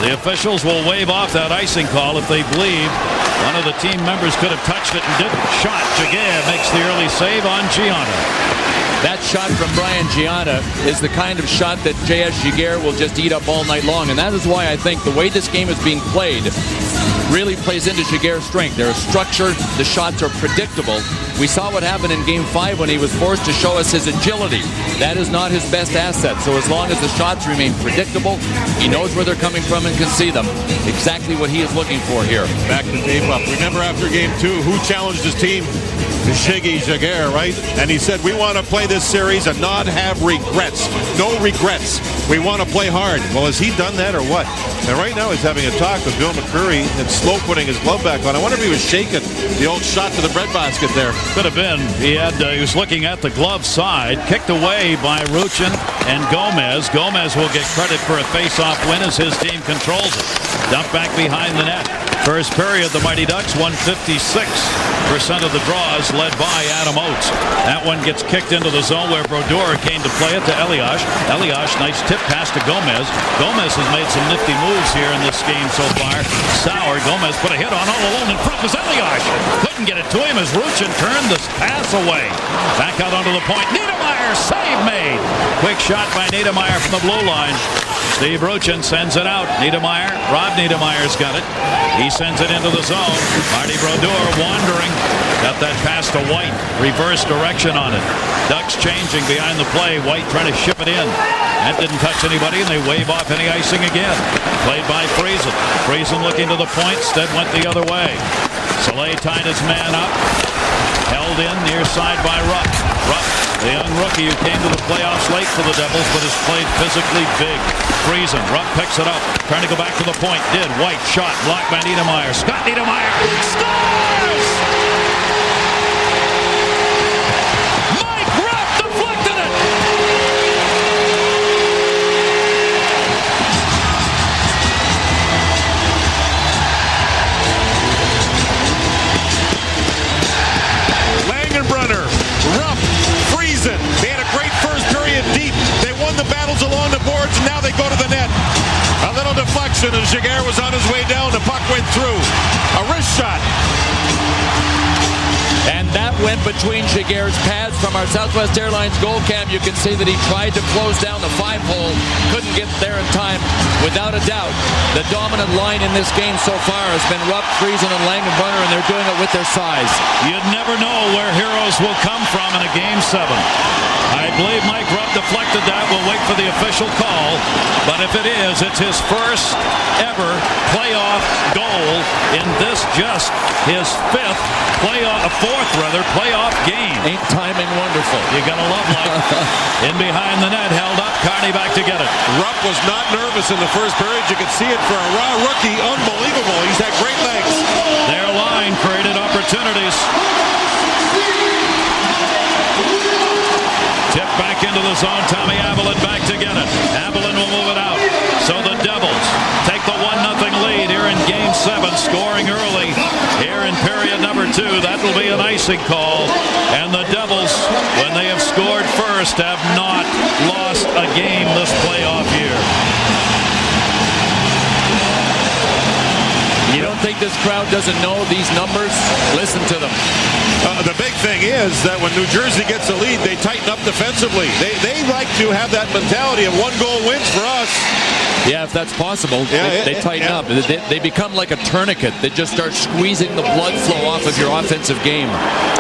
The officials will wave off that icing call if they believe one of the team members could have touched it and didn't. Shot. Jaguar makes the early save on Gianna.
That shot from Brian Gianna is the kind of shot that J.S. Jaguar will just eat up all night long. And that is why I think the way this game is being played really plays into Jaguar's strength. There is structure. The shots are predictable. We saw what happened in Game 5 when he was forced to show us his agility. That is not his best asset. So as long as the shots remain predictable, he knows where they're coming from and can see them. Exactly what he is looking for here.
Back to tape up. Remember after Game 2, who challenged his team? Shiggy Jaguar, right? And he said, we want to play this series and not have regrets. No regrets. We want to play hard. Well, has he done that or what? And right now he's having a talk with Bill McCreary and slow putting his glove back on. I wonder if he was shaking the old shot to the breadbasket there.
Could have been. He was looking at the glove side. Kicked away by Ruchin and Gomez. Gomez will get credit for a face-off win as his team controls it. Dump back behind the net. First period, the Mighty Ducks won 56% of the draws, led by Adam Oates. That one gets kicked into the zone where Brodeur came to play it to Elias. Elias, nice tip pass to Gomez. Gomez has made some nifty moves here in this game so far. Sauer, Gomez put a hit on all alone in front was Elias. Couldn't get it to him as Ruchin turned this pass away. Back out onto the point. Niedermayer, save made. Quick shot by Niedermayer from the blue line. Steve Ruchin sends it out. Niedermayer, Rob Niedermayer's got it. He sends it into the zone. Marty Brodeur wandering. Got that pass to White. Reverse direction on it. Ducks changing behind the play. White trying to ship it in. That didn't touch anybody, and they wave off any icing again. Played by Friesen. Friesen looking to the point. Instead went the other way. Soleil tied his man up. Held in near side by Rupp. Rupp, the young rookie who came to the playoffs late for the Devils, but has played physically big. Friesen, Rupp picks it up, trying to go back to the point. Did. White shot, blocked by Niedermayer. Scott Niedermayer scores! Mike Rupp deflected it!
Langenbrunner, Rupp, Friesen. They had a great first period deep. They won the battles along the boards, and now they go to the net. A little deflection, and Jaguar was on his way down. The puck went through. A wrist shot.
And that went between Jaguar's pads from our Southwest Airlines goal cam. You can see that he tried to close down the 5-hole. Couldn't get there in time. Without a doubt, the dominant line in this game so far has been Rupp, Friesen, and Langenbrunner, and they're doing it with their size.
You'd never know where heroes will come from in a Game 7. I believe Mike Rupp deflected that. We'll wait for the official call. But if it is, it's his first ever playoff goal in this just his fourth playoff game.
Ain't timing wonderful?
You gotta love life. In behind the net, held up. Carney back to get it.
Rupp was not nervous in the first period. You could see it for a raw rookie. Unbelievable. He's had great legs.
Their line created opportunities. Tip back into the zone. Tommy Avalon back to get it. Avalon will move it out. So the Devils take the 1-0 lead here in Game 7, scoring early here in period number 2. That will be an icing call. And the Devils, when they have scored first, have not lost a game this playoff year.
You don't think this crowd doesn't know these numbers? Listen to them.
The big thing is that when New Jersey gets a lead, they tighten up defensively. They like to have that mentality of 1 goal wins for us.
Yeah, if that's possible, they tighten up. They become like a tourniquet. They just start squeezing the blood flow off of your offensive game.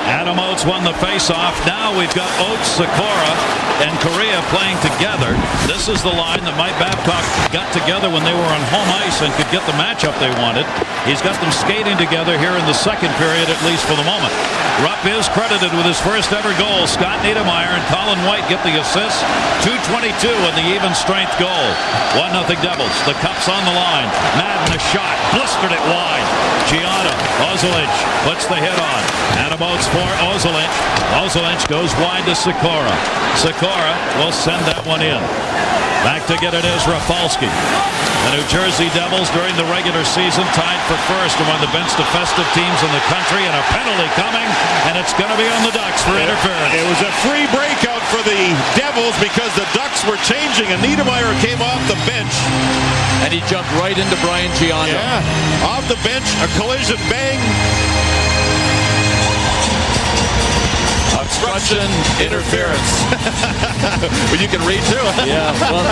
Adam Oates won the face-off. Now we've got Oates, Sikora, and Correa playing together. This is the line that Mike Babcock got together when they were on home ice and could get the matchup they wanted. He's got them skating together here in the second period, at least for the moment. Rupp is credited with his first ever goal. Scott Niedermayer and Colin White get the assist. 2:22 and the even strength goal. 1-0 Devils. The cup's on the line. Madden a shot. Blistered it wide. Gianna Ozolic puts the hit on. Adamotes for Ozolic. Ozolic goes wide to Sikora. Sikora will send that one in. Back to get it is Rafalski. The New Jersey Devils during the regular season tied for first among the bench defensive teams in the country, and a penalty coming, and it's going to be on the Ducks for interference.
It was a free breakout for the Devils because the Ducks were changing, and Niedermayer came off the bench.
And he jumped right into Brian Gianna.
Yeah, off the bench, a collision, bang.
Obstruction, interference.
Well, you can read too.
Yeah, well,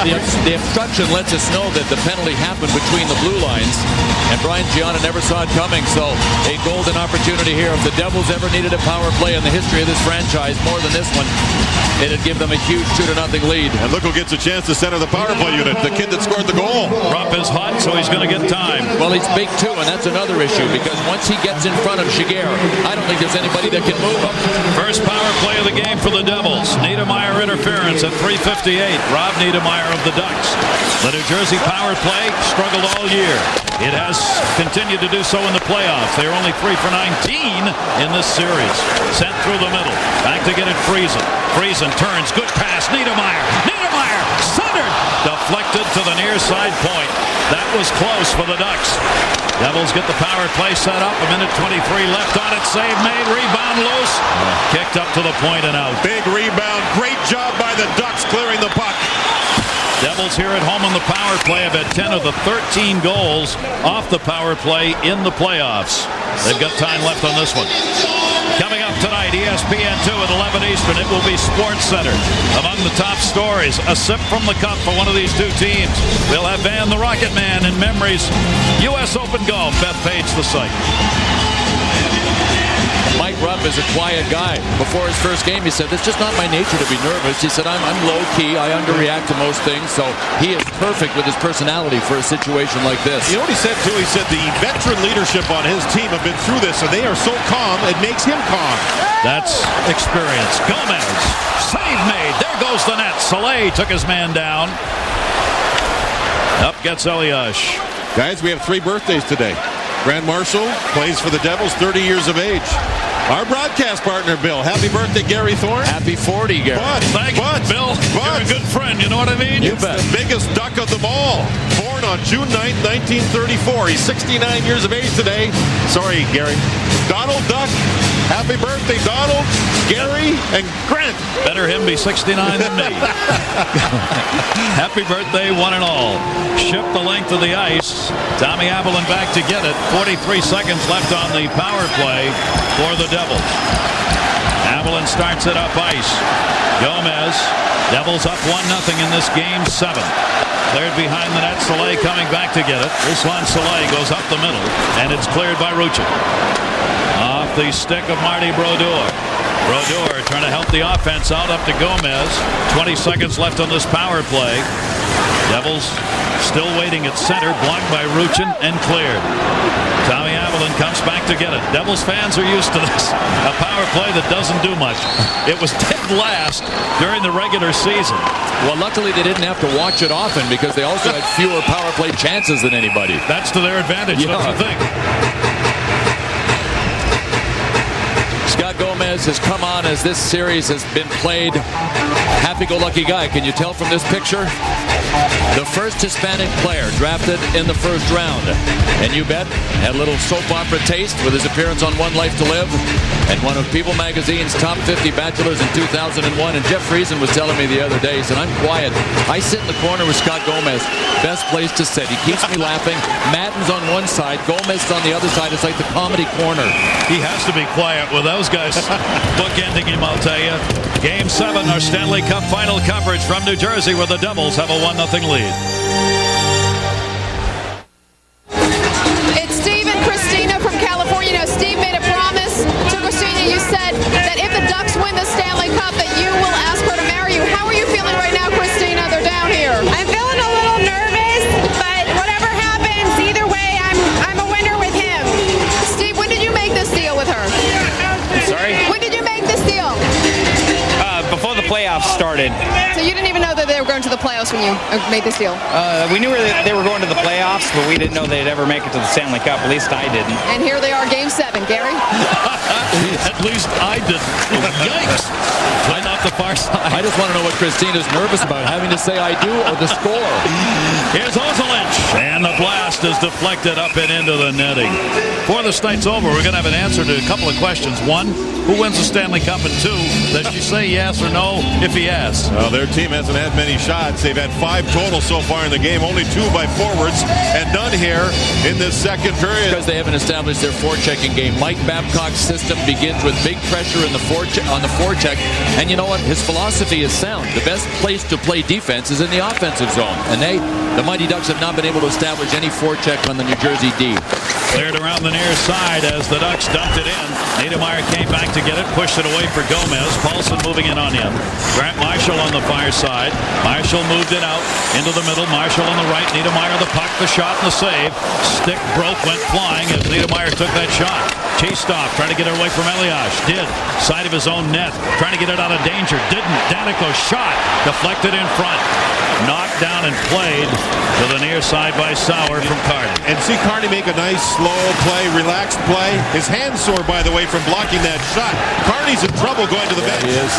the obstruction lets us know that the penalty happened between the blue lines, and Brian Gianna never saw it coming, so a golden opportunity here. If the Devils ever needed a power play in the history of this franchise, more than this one, it'd give them a huge 2-0 lead.
And look who gets a chance to center the power play unit, the kid that scored the goal.
Rupp is hot, so he's going to get time.
Well, he's big too, and that's another issue, because once he gets in front of Shiger, I don't think there's anybody that can move him.
First power play of the game for the Devils. Niedermayer interference at 3:58. Rob Niedermayer of the Ducks. The New Jersey power play struggled all year. It has continued to do so in the playoffs. They're only 3 for 19 in this series. Sent through the middle. Back to get it Friesen. Friesen turns. Good pass. Niedermayer. Niedermayer centered. Deflected to the near side point. That was close for the Ducks. Devils get the power play set up. 1:23 left on it. Save made. Rebound loose. Kicked up to the point and out.
Big rebound. Great job by the Ducks clearing the puck.
Devils here at home on the power play have had 10 of the 13 goals off the power play in the playoffs. They've got time left on this one. Coming up tonight, ESPN2 at 11 Eastern. It will be SportsCenter. Among the top stories, a sip from the cup for one of these two teams. We'll have Van the Rocket Man and memories. U.S. Open Golf. Beth Page, the site.
Mike Rupp is a quiet guy. Before his first game, he said, it's just not my nature to be nervous. He said, I'm low-key. I underreact to most things. So he is perfect with his personality for a situation like this.
You know what he said, too? He said the veteran leadership on his team have been through this, and they are so calm, it makes him calm.
That's experience. Gomez. Save made. There goes the net. Soleil took his man down. Up gets Eliash.
Guys, we have 3 birthdays today. Grand Marshal plays for the Devils, 30 years of age. Our broadcast partner, Bill. Happy birthday, Gary Thorne.
Happy 40, Gary.
Thank you, Bill. You're a good friend, you know what I mean?
You bet.
The biggest duck of them all. Born on June 9th, 1934. He's 69 years of age today. Sorry, Gary. Donald Duck. Happy birthday, Donald, Gary, and Grant.
Better him be 69 than me. Happy birthday, one and all. Ship the length of the ice. Tommy Avalon back to get it. 43 seconds left on the power play for the Devils. Avalon starts it up ice. Gomez. Devils up 1-0 in this game 7. Cleared behind the net. Soleil coming back to get it. Ruslan Soleil goes up the middle, and it's cleared by Ruchin. Off the stick of Marty Brodeur. Brodeur trying to help the offense out up to Gomez. 20 seconds left on this power play. Devils still waiting at center. Blocked by Ruchin and cleared. Tommy Avalon comes back to get it. Devils fans are used to this. A power play that doesn't do much. It was dead last during the regular season.
Well, luckily they didn't have to watch it often because they also had fewer power play chances than anybody.
That's to their advantage, don't you think?
Scott Gomez has come on as this series has been played. Happy-go-lucky guy. Can you tell from this picture? The first Hispanic player drafted in the first round. And you bet, had a little soap opera taste with his appearance on One Life to Live and one of People Magazine's top 50 bachelors in 2001. And Jeff Friesen was telling me the other day, he said, I'm quiet. I sit in the corner with Scott Gomez. Best place to sit. He keeps me laughing. Madden's on one side. Gomez is on the other side. It's like the comedy corner.
He has to be quiet with those guys bookending him, I'll tell you. Game 7, our Stanley Cup final coverage from New Jersey, where the Devils have a 1-0 lead.
It's Steve and Christina from California. Now, Steve made a promise to Christina. You said that if the Ducks win the Stanley Cup, that you will ask her to marry you. How are you feeling right now, Christina? They're down here.
I'm feeling a little nervous, but whatever happens, either way, I'm a winner with him.
Steve, when did you make this deal with her?
Sorry?
When did you make
started.
So you didn't even know that they were going to the playoffs when you made this deal?
We knew that they were going to the playoffs, but we didn't know they'd ever make it to the Stanley Cup. At least I didn't.
And here they are, Game 7. Gary?
At least I didn't. Yikes. I'm not the far side.
I just want to know what Christina's nervous about, having to say I do or the score.
Here's Ozolinch, and the blast is deflected up and into the netting. Before this night's over, we're going to have an answer to a couple of questions. One, who wins the Stanley Cup? And two, does she say yes or no if he asks?
Well, their team hasn't had many shots. They've had 5 total so far in the game, only 2 by forwards, and none here in this second period.
Because they haven't established their forechecking game. Mike Babcock's system begins with big pressure in the on the forecheck, and you know what? His philosophy is sound. The best place to play defense is in the offensive zone, and the Mighty Ducks have not been able to establish any forecheck on the New Jersey D.
Cleared around the near side as the Ducks dumped it in. Niedermeyer came back to get it, pushed it away for Gomez. Paulson moving in on him. Grant Marshall on the far side. Marshall moved it out into the middle. Marshall on the right. Niedermeyer the puck, the shot, and the save. Stick broke, went flying as Niedermeyer took that shot. Cheestoff trying to get it away from Elias. Did. Side of his own net. Trying to get it out of danger. Didn't. Danico shot. Deflected in front. Knocked down and played to the near side by Sauer from Carney.
And see Carney make a nice, slow play, relaxed play. His hand's sore, by the way, from blocking that shot. Carney's in trouble going to the bench.
He is.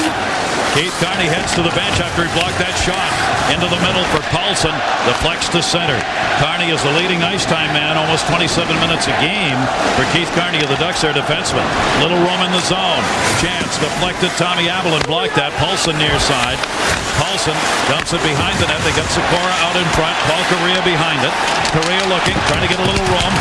Keith Carney heads to the bench after he blocked that shot. Into the middle for Paulson. Deflects to center. Carney is the leading ice time man, almost 27 minutes a game for Keith Carney of the Ducks, their defenseman. Little room in the zone. Chance deflected. Tommy Avalon blocked that. Paulson near side. Paulson dumps it behind the net. They got Sikora out in front. Paul Correa behind it. Correa looking, trying to get a little room.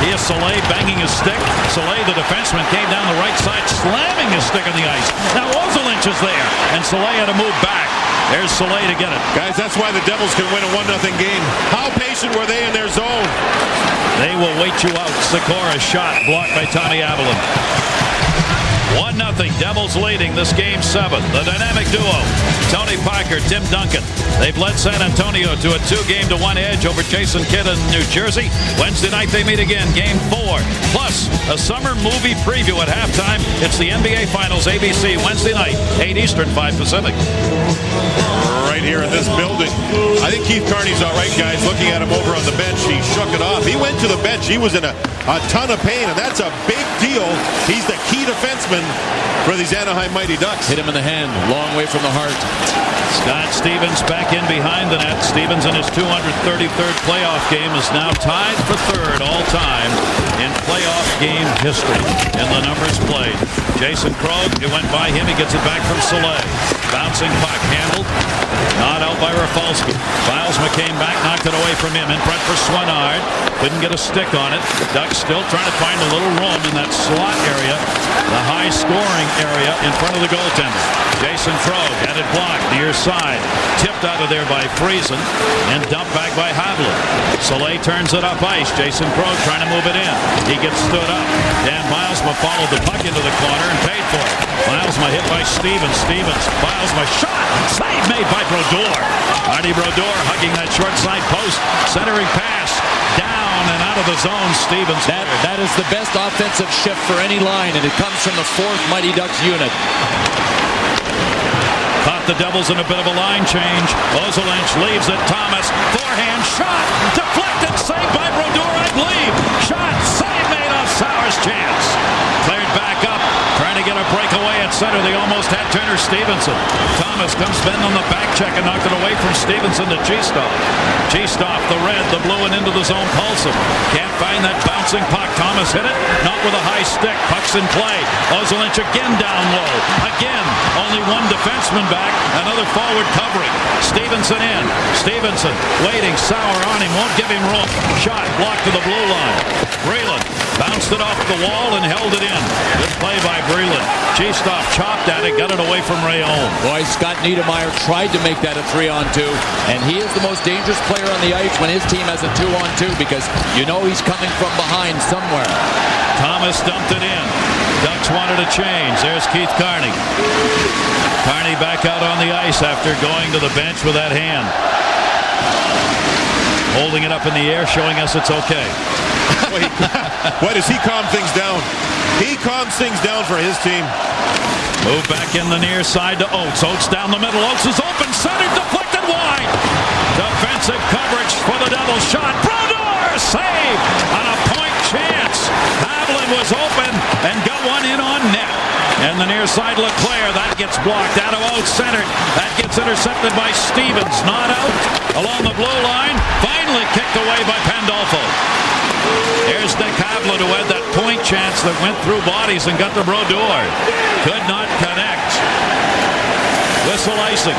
Here's Soleil banging his stick. Soleil, the defenseman, came down the right side, slamming his stick on the ice. Now Ozolinch is there, and Soleil had to move back. There's Soleil to get it.
Guys, that's why the Devils can win a 1-0 game. How patient were they in their zone?
They will wait you out. Sikora shot blocked by Tommy Avalon. 1-0. Devils leading this game 7. The dynamic duo, Tony Parker, Tim Duncan. They've led San Antonio to a 2-1 edge over Jason Kidd in New Jersey. Wednesday night they meet again, game 4. Plus, a summer movie preview at halftime. It's the NBA Finals, ABC, Wednesday night, 8 Eastern, 5 Pacific.
Right here in this building. I think Keith Carney's all right, guys. Looking at him over on the bench, he shook it off. He went to the bench. He was in a ton of pain, and that's a big deal. He's the key defenseman for these Anaheim Mighty Ducks.
Hit him in the hand, long way from the heart.
Scott Stevens back in behind the net. Stevens in his 233rd playoff game is now tied for 3rd all-time in playoff game history in the numbers played. Jason Krog, it went by him. He gets it back from Soleil. Bouncing puck, handled. Not out by Rafalski. Bilesma came back, knocked it away from him. In front for Swinard. Couldn't get a stick on it. Ducks still trying to find a little room in that slot area, the high-scoring area in front of the goaltender. Jason Krog had it blocked, near side. Tipped out of there by Friesen and dumped back by Havlin. Soleil turns it up ice. Jason Krog trying to move it in. He gets stood up. Dan Bilesma followed the puck into the corner and paid for it. Bilesma hit by Stevens. Bilesma shot. Save made by Brodeur. Artie Brodeur hugging that short side post. Centering pass. Down and out of the zone. Stevens.
That is the best offensive shift for any line, and it comes from the 4th Mighty Ducks unit.
Caught the Devils in a bit of a line change. Ozolinch leaves it. Thomas. Forehand shot. Deflected. Saved by Brodeur, I believe. Shot. Save made off Sauer's chance. Cleared back up. Trying to get a breakaway at center. They almost had Turner Stevenson. Thomas comes bend on the back check and knocked it away from Stevenson to Cheestoff. Cheestoff, the red, the blue, and into the zone. Paulson can't find that bouncing puck. Thomas hit it. Not with a high stick. Puck's in play. Ozolinch again down low. Again, only one defenseman back. Another forward covering. Stevenson in. Stevenson waiting. Sauer on him. Won't give him room. Shot blocked to the blue line. Breland bounced it off the wall and held it in. Good play by Breland. Cheestoff chopped at it. Got it away from Rayon.
Boy, Scott Niedermeyer tried to make that a 3-on-2, and he is the most dangerous player on the ice when his team has a 2-on-2 because you know he's coming from behind somewhere.
Thomas dumped it in. Ducks wanted a change. There's Keith Carney. Carney back out on the ice after going to the bench with that hand. Holding it up in the air, showing us it's okay.
Why does he calm things down? He calms things down for his team.
Move back in the near side to Oates. Oates down the middle. Oates is open. Centered, deflected wide. Defensive coverage for the Devils. Shot. Brodeur save on a point chance. Havlin was open and got one in on net. And the near side Leclerc, that gets blocked. Out of Oates, centered. That gets intercepted by Stevens. Not out. Along the blue line. Finally kicked away by Pandolfo. Here's Nick Havlin, who had that point chance that went through bodies and got the Brodeur. Could not connect. Whistle icing.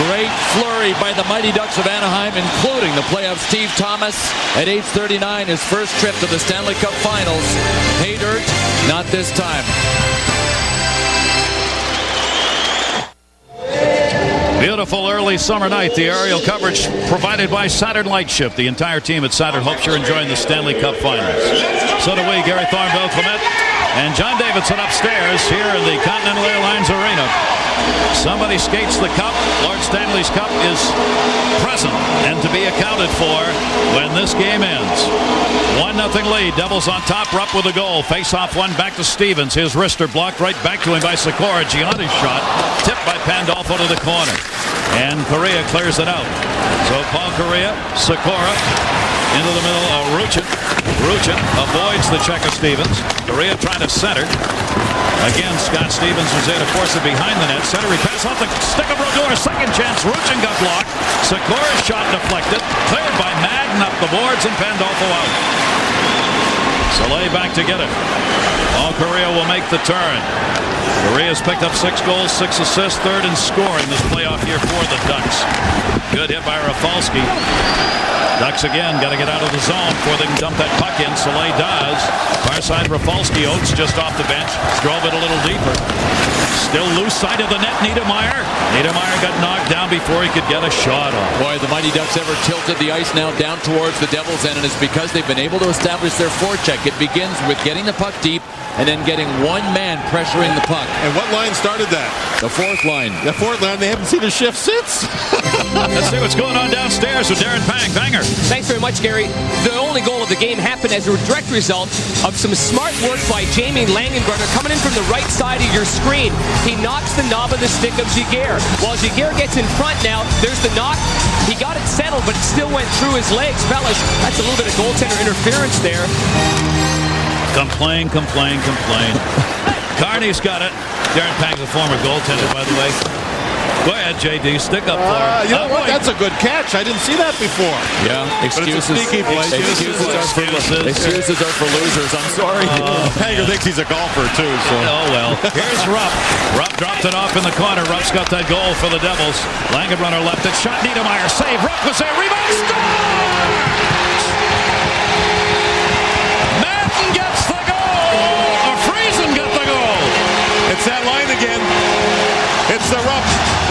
Great flurry by the Mighty Ducks of Anaheim, including the play of Steve Thomas at age 39, his first trip to the Stanley Cup Finals. Pay dirt, not this time.
Beautiful early summer night. The aerial coverage provided by Saturn Light Shift. The entire team at Saturn hopes you're enjoying the Stanley Cup Finals. So do we, Gary Thornville, Clement, and John Davidson upstairs here in the Continental Airlines Arena. Somebody skates the cup. Lord Stanley's Cup is present and to be accounted for when this game ends. 1-0 lead. Devils on top. Rupp with a goal. Face-off one back to Stevens. His wrister blocked right back to him by Sikora. Gianni's shot tipped by Pandolfo to the corner. And Correa clears it out. So Paul Correa, Sikora into the middle of Ruchin. Ruchin avoids the check of Stevens. Correa trying to center. Again, Scott Stevens was there to force it behind the net. Centering pass off the stick of Brodeur. Second chance. Ruchin got blocked. Sikora's shot deflected. Cleared by Madden up the boards and Pandolfo out. Soleil back to get it. Paul Correa will make the turn. Correa's picked up 6 goals, 6 assists, third in scoring this playoff year for the Ducks. Good hit by Rafalski. Ducks again got to get out of the zone before they can dump that puck in. Soleil does. Far side Rafalski. Oates just off the bench. Drove it a little deeper. Still loose side of the net. Niedermeyer. Niedermeyer got knocked down before he could get a shot off.
Boy, the Mighty Ducks ever tilted the ice now down towards the Devils' end, and it's because they've been able to establish their forecheck. It begins with getting the puck deep and then getting one man pressuring the puck.
And what line started that?
The fourth line.
The fourth line, they haven't seen a shift since.
Let's see what's going on downstairs with Darren Pang. Banger.
Thanks very much, Gary. The only goal of the game happened as a direct result of some smart work by Jamie Langenbrunner coming in from the right side of your screen. He knocks the knob of the stick of Giguère. While Giguère gets in front now, there's the knock. He got it settled, but it still went through his legs. Fellas, that's a little bit of goaltender interference there.
Complain. Carney's got it. Darren Pang's a former goaltender, by the way. Go ahead, JD. Stick up for it.
You know what? That's a good catch. I didn't see that before.
Yeah, excuses.
But it's a sneaky play.
Excuses are for losers. I'm sorry.
Panger thinks he's a golfer, too. So.
Oh, well. Here's Rupp. Rupp dropped it off in the corner. Rupp's got that goal for the Devils. Langenbrunner left it. Shot. Niedermeyer. Save. Rupp was there. Rebound. Score! Madden gets the goal. Or Friesen got the goal.
It's that line again. It's the Rupp,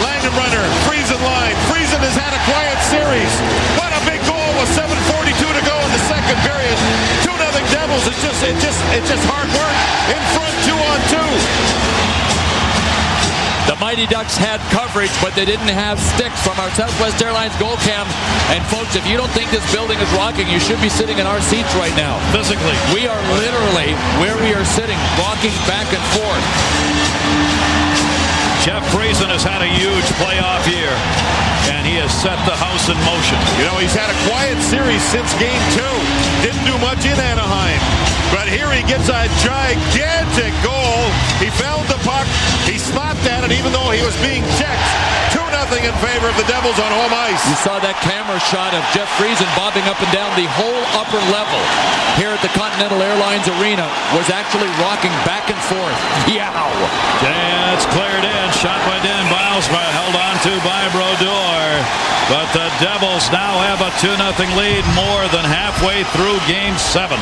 Langenbrunner, Friesen line. Friesen has had a quiet series. What a big goal with 7:42 to go in the second period. 2-0 Devils. It's just hard work in front, 2-on-2.
The Mighty Ducks had coverage, but they didn't have sticks from our Southwest Airlines goal cam. And folks, if you don't think this building is rocking, you should be sitting in our seats right now.
Physically.
We are literally where we are sitting, rocking back and forth.
Jeff Friesen has had a huge playoff year, and he has set the house in motion.
You know, he's had a quiet series since Game 2. Didn't do much in Anaheim. But here he gets a gigantic goal. He found the puck. He slapped at it even though he was being checked. 2-0 in favor of the Devils on home ice.
You saw that camera shot of Jeff Friesen bobbing up and down the whole upper level here at the Continental Airlines Arena. Was actually rocking back and forth. Yow!
That's cleared in. Shot by Dan Biles, held on to by Brodeur. But the Devils now have a 2-0 lead more than halfway through Game 7.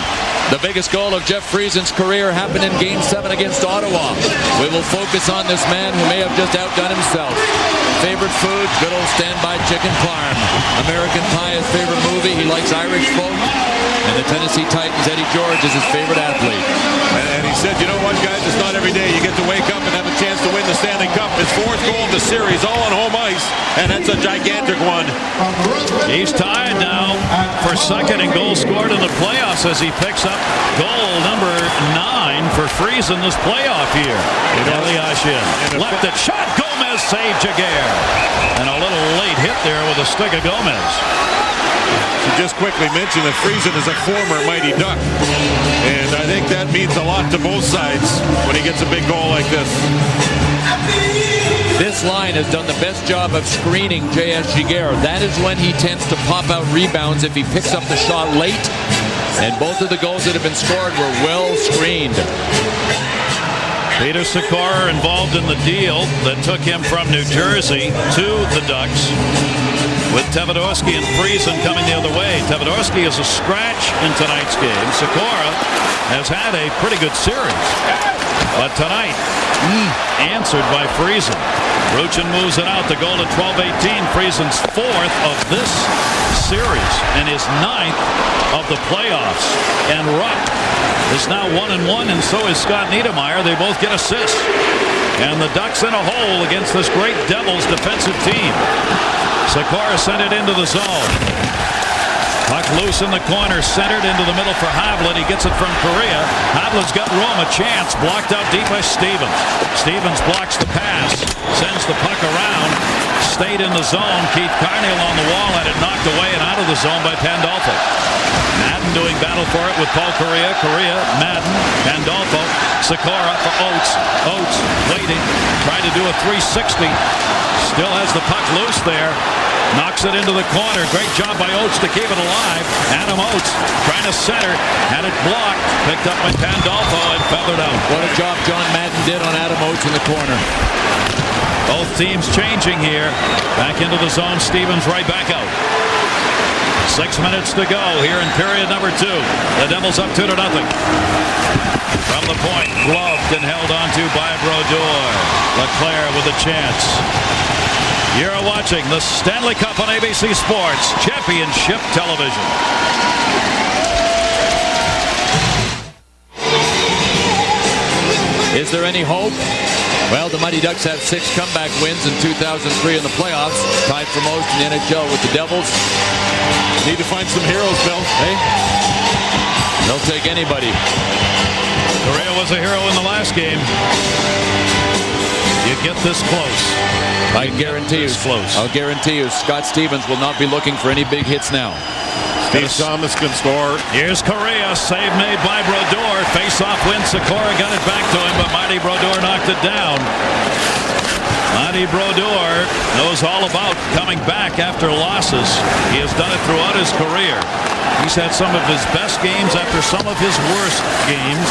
The biggest goal of Jeff Friesen's career happened in Game 7 against Ottawa. We will focus on this man who may have just outdone himself. Favorite food, good old standby chicken parm. American Pie, his favorite movie. He likes Irish folk. And the Tennessee Titans, Eddie George is his favorite athlete.
And he said, you know what, guys, it's not every day you get to wake up and have a chance to win the Stanley Cup. His 4th goal of the series, all on home ice, and that's a gigantic one.
He's tied now for second in goals scored in the playoffs as he picks up goal number 9 for Friesen this playoff year. Eliashin left it, shot, Gomez saved Jaguar. And a little late hit there with a stick of Gomez.
To just quickly mention that Friesen is a former Mighty Duck. And I think that means a lot to both sides when he gets a big goal like this.
This line has done the best job of screening J.S. Jaguar. That is when he tends to pop out rebounds if he picks up the shot late. And both of the goals that have been scored were well screened.
Peter Sikora involved in the deal that took him from New Jersey to the Ducks, with Tevodorski and Friesen coming the other way. Tevodorski is a scratch in tonight's game. Sikora has had a pretty good series, but tonight answered by Friesen. Ruchin moves it out. The goal at 12-18. Friesen's 4th of this series and his 9th of the playoffs. And Ruck is now 1-1, and so is Scott Niedermayer. They both get assists. And the Ducks in a hole against this great Devils defensive team. Sikora sent it into the zone. Puck loose in the corner, centered into the middle for Havlat. He gets it from Correa. Havlat's got room, a chance. Blocked out deep by Stevens. Stevens blocks the pass, sends the puck around. Stayed in the zone. Keith Carney along the wall, had it knocked away and out of the zone by Pandolfo. Madden doing battle for it with Paul Correa. Correa, Madden, Pandolfo, Sikora for Oates. Oates waiting, trying to do a 360. Still has the puck loose there. Knocks it into the corner. Great job by Oates to keep it alive. Adam Oates trying to center. Had it blocked. Picked up by Pandolfo and feathered out.
What a job John Madden did on Adam Oates in the corner.
Both teams changing here. Back into the zone. Stevens right back out. 6 minutes to go here in period number 2. The Devils up 2-0. From the point, gloved and held onto by Brodeur. LeClaire with a chance. You're watching the Stanley Cup on ABC Sports Championship Television.
Is there any hope? Well, the Mighty Ducks have 6 comeback wins in 2003 in the playoffs, tied for most in the NHL with the Devils.
Need to find some heroes, Bill.
Hey, they'll take anybody.
Correa was a hero in the last game. You get this close.
I guarantee you, I'll guarantee you, Scott Stevens will not be looking for any big hits now.
Steve Thomas can score.
Here's Correa, save made by Brodeur. Face-off win, Sikora got it back to him, but Marty Brodeur knocked it down. Marty Brodeur knows all about coming back after losses. He has done it throughout his career. He's had some of his best games after some of his worst games.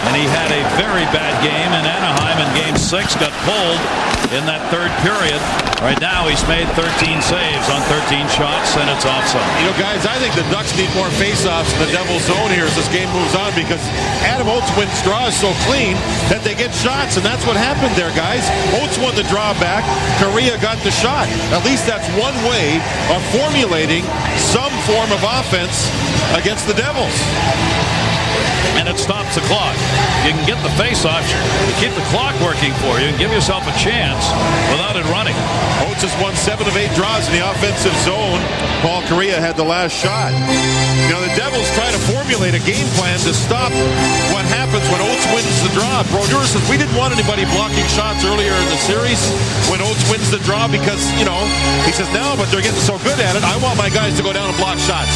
And he had a very bad game in Anahayim in Game 6, got pulled in that third period. Right now, he's made 13 saves on 13 shots, and it's offside.
You know, guys, I think the Ducks need more face-offs in the Devils zone here as this game moves on, because Adam Oates wins draws so clean that they get shots, and that's what happened there, guys. Oates won the draw back. Correa got the shot. At least that's one way of formulating some form of offense against the Devils.
And it stops the clock. You can get the face-off. You keep the clock working for you and give yourself a chance without it running.
Oates has won 7 of 8 draws in the offensive zone. Paul Correa had the last shot. You know, the Devils try to formulate a game plan to stop what happens when Oates wins the draw. Brodeur says, we didn't want anybody blocking shots earlier in the series when Oates wins the draw because, you know, he says, no, but they're getting so good at it. I want my guys to go down and block shots.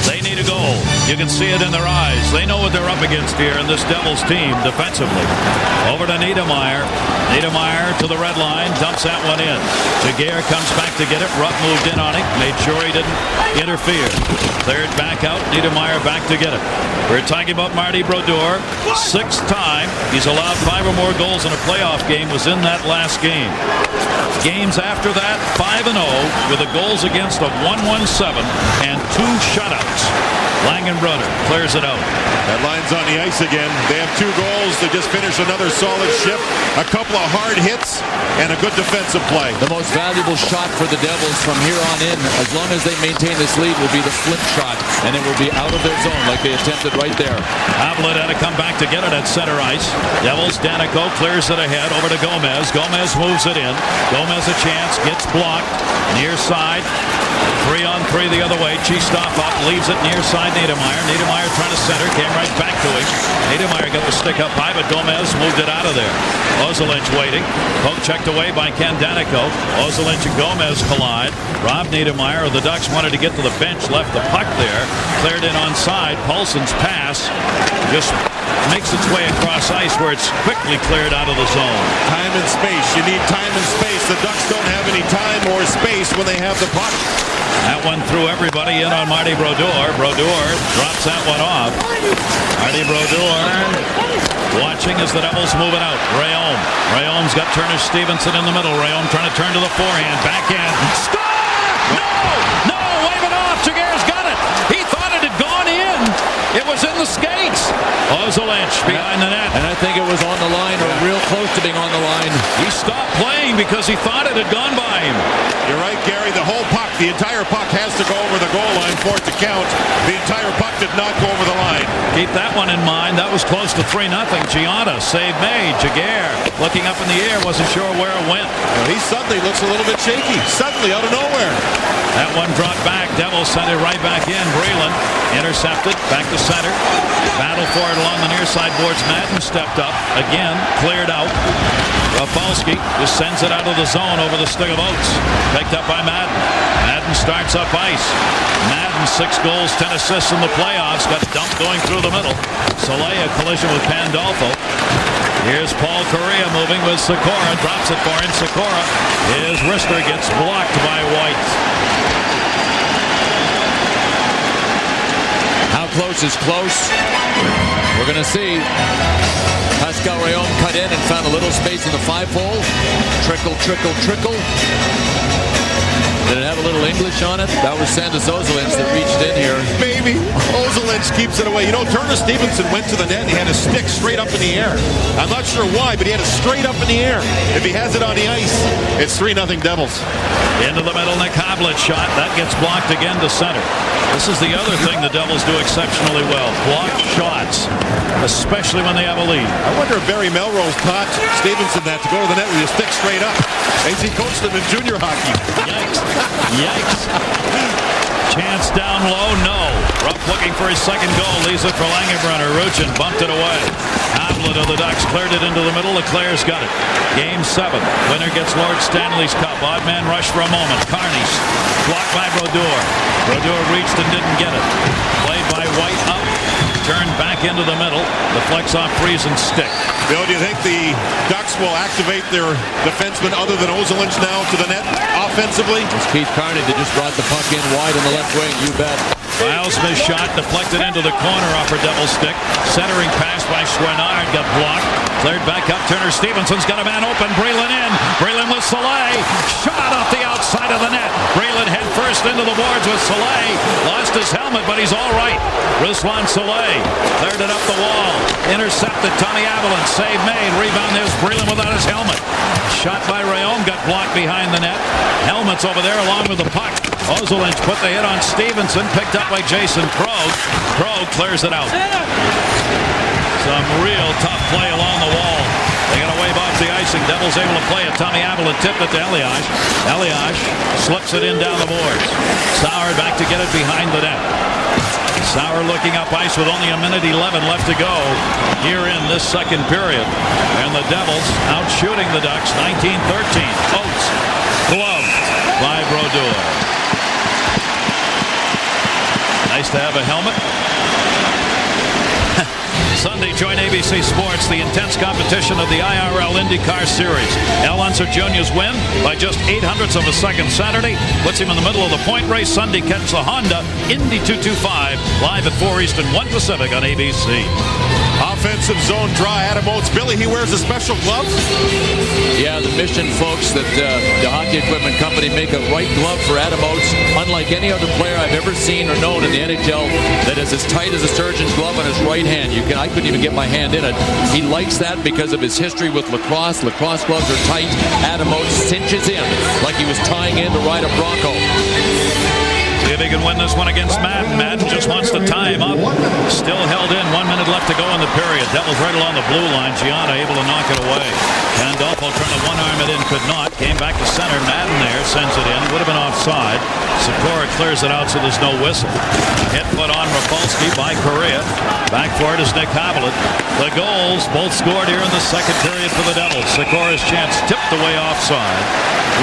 They need a goal. You can see it in their eyes. They know what they're up against here in this Devils team defensively. Over to Niedermayer. Niedermayer to the red line. Dumps that one in. Jaguar comes back to get it. Rupp moved in on it. Made sure he didn't interfere. Cleared back out. Niedermayer back to get it. We're talking about Marty Brodeur. 6th time he's allowed 5 or more goals in a playoff game was in that last game. Games after that, 5-0 with the goals against of 117 and 2 shutouts. Langenbrunner clears it out.
That line's on the ice again. They have 2 goals. They just finished another solid shift. A couple of hard hits and a good defensive play.
The most valuable shot for the Devils from here on in, as long as they maintain this lead, will be the flip shot, and it will be out of their zone like they attempted right there.
Havlat had to come back to get it at center ice. Devils, Danico clears it ahead over to Gomez. Gomez moves it in. Gomez a chance, gets blocked. Near side. 3-on-3 the other way. Chistov up, leaves it near side Niedermeyer. Niedermeyer trying to center, came right back to him. Niedermeyer got the stick up high, but Gomez moved it out of there. Ozolinsh waiting. Poke checked away by Ken Danico. Ozolinsh and Gomez collide. Rob Niedermeyer of the Ducks wanted to get to the bench, left the puck there. Cleared in onside. Paulson's pass just makes its way across ice where it's quickly cleared out of the zone.
Time and space. You need time and space. The Ducks don't have any time or space when they have the puck.
That one threw everybody in on Marty Brodeur. Brodeur drops that one off. Marty Brodeur watching as the Devils move it out. Rayom. Rayom's got Turner Stevenson in the middle. Rayom trying to turn to the forehand. Backhand. Score! No! No! Wave it off. Jaguar's got it. He thought it had gone in. It was in the skates. Ozolinsh behind the net.
And I think it was on the line or real close to being on the line.
He stopped playing because he thought it had gone by him.
You're right, Gary. The whole puck, the entire puck has to go over the goal line for it to count. The entire puck did not go over the line.
Keep that one in mind. That was close to 3-0. Gianna, save made. Jaguar looking up in the air, wasn't sure where it went.
He suddenly looks a little bit shaky. Suddenly, out of nowhere.
That one dropped back. Devils sent it right back in. Breland intercepted. Back to center. Battle for it along the near side boards. Madden stepped up. Again, cleared out. Rafalski just sends it out of the zone over the stick of Oates. Picked up by Madden. Madden starts up ice. Madden 6 goals, 10 assists in the playoffs. Got dumped going through the middle. Soleil collision with Pandolfo. Here's Paul Correa moving with Sikora. Drops it for him. Sikora. His wrister gets blocked by White.
How close is close? We're going to see. Pascal Rayom cut in and found a little space in the 5-hole. Trickle, trickle, trickle. Did it have a little English on it? That was Sandis Ozolinsh that reached in here.
Maybe. Ozolinsh keeps it away. You know, Turner Stevenson went to the net and he had his stick straight up in the air. I'm not sure why, but he had it straight up in the air. If he has it on the ice, it's 3-0 Devils.
Into the middle, Nick Havlet shot. That gets blocked again to center. This is the other thing the Devils do exceptionally well. Block shots, especially when they have a lead.
I wonder if Barry Melrose taught Stevenson that to go to the net with your stick straight up. As he coached him in junior hockey.
Yikes. Yikes. Chance down low, no. Rupp looking for his second goal. Leaves it for Langenbrunner. Ruchin bumped it away. Havlet of the Ducks cleared it into the middle. Leclerc's got it. Game 7. Winner gets Lord Stanley's Cup. Odd man rush for a moment. Carney blocked by Brodeur. Brodeur reached and didn't get it. Played by White up. Turned back into the middle. Deflects off Friesen's stick.
Bill, do you think the Ducks will activate their defenseman other than Ozolinsh now to the net offensively?
It's Keith Carney that just brought the puck in wide on the left wing. You bet.
Milesmith shot deflected into the corner off her double stick. Centering pass by Chouinard got blocked. Cleared back up. Turner Stevenson's got a man open. Breland in. Breland with Soleil. Shot off the outside of the net. Breland head first into the boards with Soleil. Lost his helmet, but he's all right. Ruslan Soleil cleared it up the wall. Intercepted. Tommy Avalon. Save made. Rebound. There's Breland without his helmet. Shot by Rayom. Got blocked behind the net. Helmet's over there along with the puck. Ozolinsh put the hit on Stevenson. Picked up by Jason Krogh. Krogh clears it out. Some real tough play along the wall. They got to wave off the icing. Devils able to play it. Tommy Avalon tipped it to Elias. Elias slips it in down the boards. Sauer back to get it behind the net. Sauer looking up ice with only 1:11 left to go here in this second period. And the Devils out shooting the Ducks 19-13. Oates gloved by Brodeur. Nice to have a helmet. Sunday, join ABC Sports, the intense competition of the IRL IndyCar Series. Al Unser Jr.'s win by just 0.08 of a second Saturday puts him in the middle of the point race. Sunday, catch the Honda Indy 225 live at 4 Eastern, 1 Pacific on ABC.
Offensive zone draw. Adam Oates. Billy, he wears a special glove.
Yeah, the Mission folks that the Hockey Equipment Company make a right glove for Adam Oates. Unlike any other player I've ever seen or known in the NHL that is as tight as a surgeon's glove on his right hand. I couldn't even get my hand in it. He likes that because of his history with lacrosse. Lacrosse gloves are tight. Adam Oates cinches in like he was tying in to ride a Bronco.
The
See if he can win this one against Madden. Madden just wants to tie him up. Still held in. 1 minute left to go in the period. Devils right along the blue line. Gianna able to knock it away. Pandolfo trying to one-arm it in. Could not. Came back to center. Madden there sends it in. Would have been offside. Sikora clears it out so there's no whistle. Hit put on Rafalski by Correa. Back for it is Nick Haviland. The goals both scored here in the second period for the Devils. Sikora's chance tipped away offside.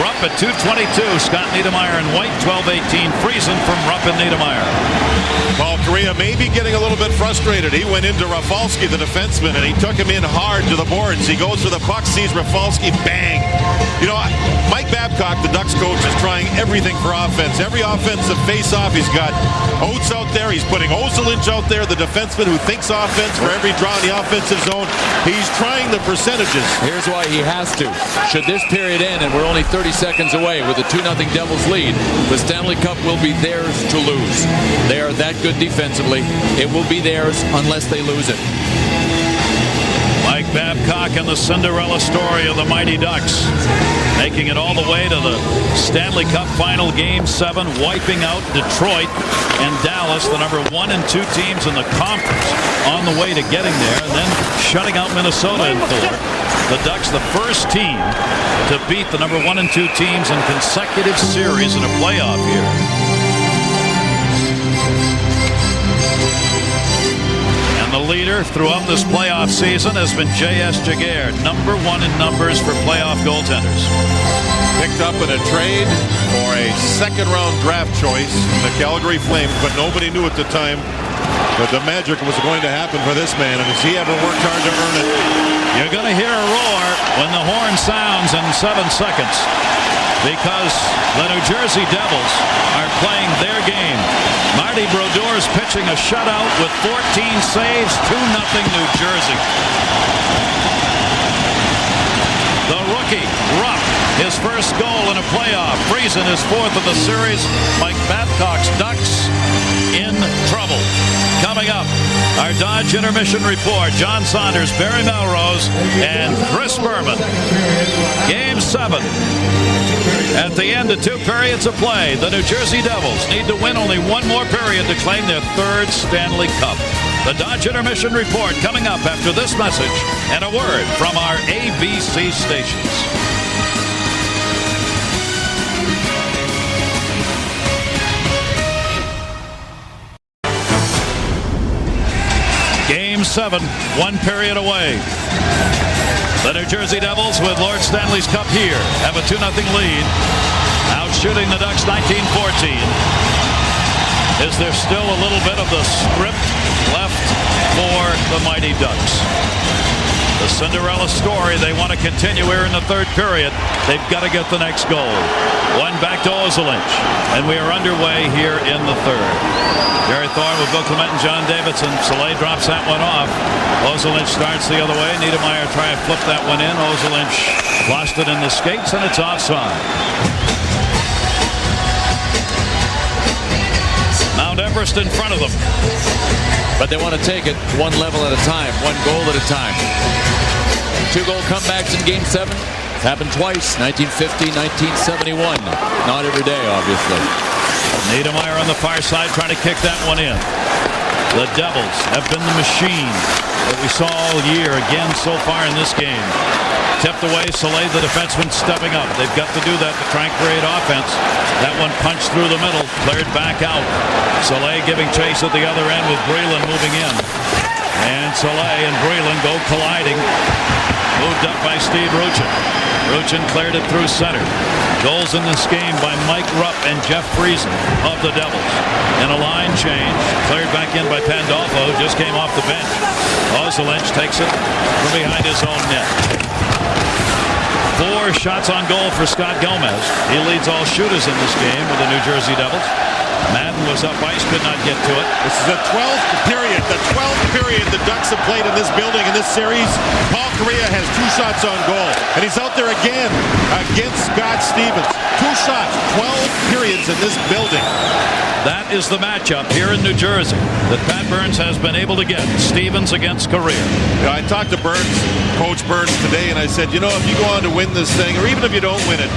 Rupp at 2:22. Scott Niedermayer and White 12-18. Friesen from Rupp and Niedermayer.
Paul Correa may be getting a little bit frustrated. He went into Rafalski, the defenseman, and he took him in hard to the boards. He goes for the puck, sees Rafalski, bang. You know, Mike Babcock, the Ducks coach, is trying everything for offense. Every offensive face-off, he's got Oates out there. He's putting Ozolinsh out there, the defenseman who thinks offense for every draw in the offensive zone. He's trying the percentages.
Here's why he has to. Should this period end, and we're only 30 seconds away with a 2-0 Devils lead, the Stanley Cup will be theirs to lose. They are that good defensively. It will be theirs unless they lose it.
Mike Babcock and the Cinderella story of the Mighty Ducks, making it all the way to the Stanley Cup final, Game 7, wiping out Detroit and Dallas, the number 1 and 2 teams in the conference, on the way to getting there, and then shutting out Minnesota in 4. The Ducks, the first team to beat the number 1 and 2 teams in consecutive series in a playoff year. The leader throughout this playoff season has been J.S. Jaguar, number 1 in numbers for playoff goaltenders.
Picked up in a trade for a second-round draft choice, the Calgary Flames, but nobody knew at the time that the magic was going to happen for this man, and has he ever worked hard to earn it?
You're going to hear a roar when the horn sounds in 7 seconds, because the New Jersey Devils are playing their game. Marty Brodeur's pitching a shutout with 14 saves, 2-0 New Jersey. The rookie, Rupp, his first goal in a playoff. Friesen his 4th of the series. Mike Babcock's Ducks in trouble. Coming up, our Dodge Intermission Report. John Saunders, Barry Melrose, and Chris Berman. Game 7. At the end of 2 periods of play, the New Jersey Devils need to win only 1 more period to claim their 3rd Stanley Cup. The Dodge Intermission Report coming up after this message and a word from our ABC stations. Game 7, 1 period away. The New Jersey Devils, with Lord Stanley's Cup here, have a 2-0 lead. Out shooting the Ducks 19-14. Is there still a little bit of the script left for the Mighty Ducks? The Cinderella story they want to continue here in the 3rd period. They've got to get the next goal. 1 back to Ozolinsh, and we are underway here in the 3rd. Jerry Thorne with Bill Clement and John Davidson. Soleil drops that one off. Ozolinsh starts the other way. Niedermayer trying to flip that one in. Ozolinsh lost it in the skates, and it's offside. Mount Everest in front of them.
But they want to take it 1 level at a time, 1 goal at a time. 2-goal comebacks in Game 7. It's happened twice, 1950, 1971. Not every day, obviously.
Niedermayer on the far side trying to kick that one in. The Devils have been the machine that we saw all year, again so far in this game. Tipped away, Soleil, the defenseman, stepping up. They've got to do that to try and create offense. That one punched through the middle, cleared back out. Soleil giving chase at the other end with Breland moving in. And Soleil and Breland go colliding. Moved up by Steve Ruchin. Ruchin cleared it through center. Goals in this game by Mike Rupp and Jeff Friesen of the Devils. In a line change, cleared back in by Pandolfo, who just came off the bench. Ozolinsh takes it from behind his own net. 4 shots on goal for Scott Gomez. He leads all shooters in this game with the New Jersey Devils. Madden was up ice, could not get to it.
This is the 12th period. The 12th period the Ducks have played in this building in this series. Paul Correa has 2 shots on goal. And he's out there again against Scott Stevens. 2 shots, 12 periods in this building.
That is the matchup here in New Jersey that Pat Burns has been able to get. Stevens against Correa.
You know, I talked to Burns, Coach Burns today, and I said, you know, if you go on to win this thing, or even if you don't win it,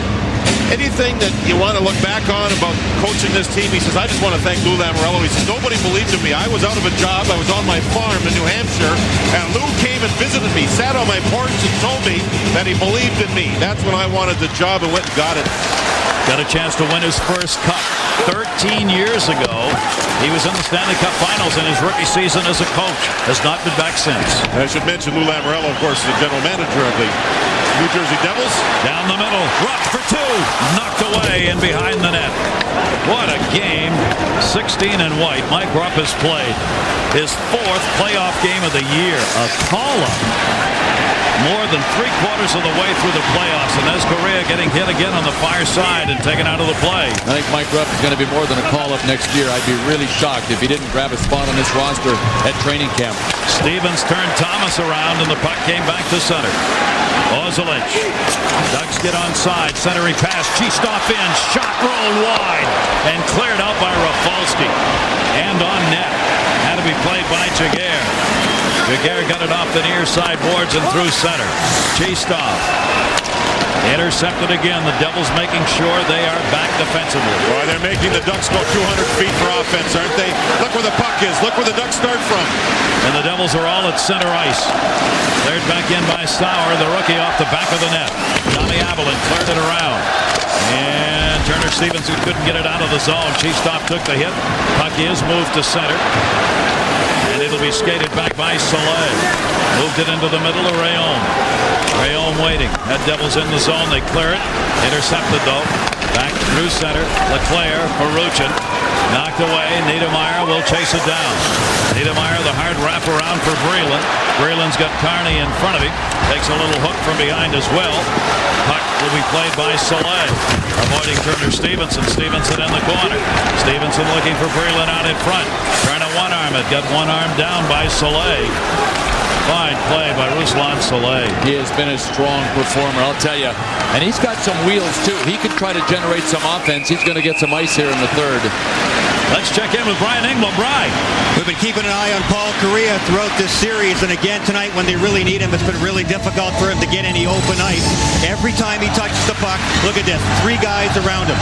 anything that you want to look back on about coaching this team, he says, I just want to thank Lou Lamoriello. He says, nobody believed in me. I was out of a job. I was on my farm in New Hampshire, and Lou came and visited me, sat on my porch and told me that he believed in me. That's when I wanted the job and went and got it.
Got a chance to win his first cup 13 years ago. He was in the Stanley Cup Finals in his rookie season as a coach. Has not been back since.
I should mention Lou Lamoriello, of course, the general manager of the New Jersey Devils.
Down the middle, rocked for two, knocked away and behind the net. What a game. 16 and white. Mike Rupp has played his 4th playoff game of the year. A call-up. More than 3/4 of the way through the playoffs, and there's Correa getting hit again on the far side and taken out of the play.
I think Mike Rupp is going to be more than a call-up next year. I'd be really shocked if he didn't grab a spot on this roster at training camp.
Stevens turned Thomas around, and the puck came back to center. Ozolic. Ducks get onside. Centering pass. Cheestoff in. Shot rolled wide and cleared out by Rafalski. And on net. Had to be played by Jaguar. Jaguar got it off the near side boards and through center. Cheestoff. Intercepted again. The Devils making sure they are back defensively.
Boy, they're making the Ducks go 200 feet for offense, aren't they? Look where the puck is. Look where the Ducks start from.
And the Devils are all at center ice. Cleared back in by Sauer, the rookie off the back of the net. Tommy Avalon cleared it around. And Turner Stevenson couldn't get it out of the zone. Cheestoff took the hit. Puck is moved to center. And it'll be skated back by Soleil. Moved it into the middle of Rayon. Rayon waiting. Had Devils in the zone. They clear it. Intercepted though. Back through center. Leclerc, Peruchin. Knocked away. Niedermeyer will chase it down. Niedermeyer, the hard wrap around for Breland. Breland's got Carney in front of him. Takes a little hook from behind as well. Puck will be played by Soleil. Avoiding Turner Stevenson. Stevenson in the corner. Stevenson looking for Breland out in front. Trying to one-arm it. Got one arm down by Soleil. Fine play by Ruslan Soleil.
He has been a strong performer, I'll tell you. And he's got some wheels, too. He could try to generate some offense. He's going to get some ice here in the third.
Let's check in with Brian Engblom. Brian.
We've been keeping an eye on Paul Correa throughout this series, and again tonight when they really need him, it's been really difficult for him to get any open ice. Every time he touches the puck, look at this, 3 guys around him.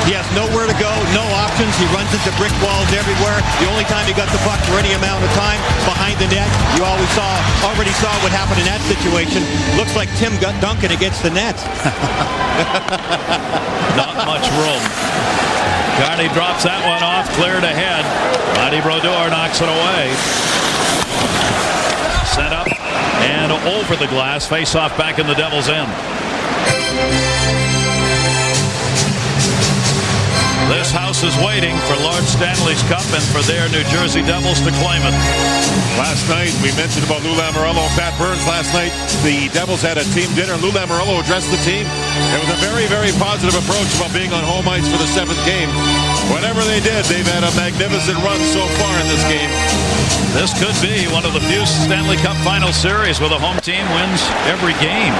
He has nowhere to go, no options. He runs into brick walls everywhere. The only time he got the puck for any amount of time behind the net, you already saw what happened in that situation. Looks like Tim Duncan against the net.
Not much room. Carney drops that one off, cleared ahead. Marty Brodeur knocks it away. Set up and over the glass. Face off back in the Devils' end. This house is waiting for Lord Stanley's Cup and for their New Jersey Devils to claim it.
Last night, we mentioned about Lou Lamoriello and Pat Burns last night. The Devils had a team dinner. Lou Lamoriello addressed the team. It was a very, very positive approach about being on home ice for the 7th game. Whatever they did, they've had a magnificent run so far in this game.
This could be one of the few Stanley Cup Final Series where the home team wins every game.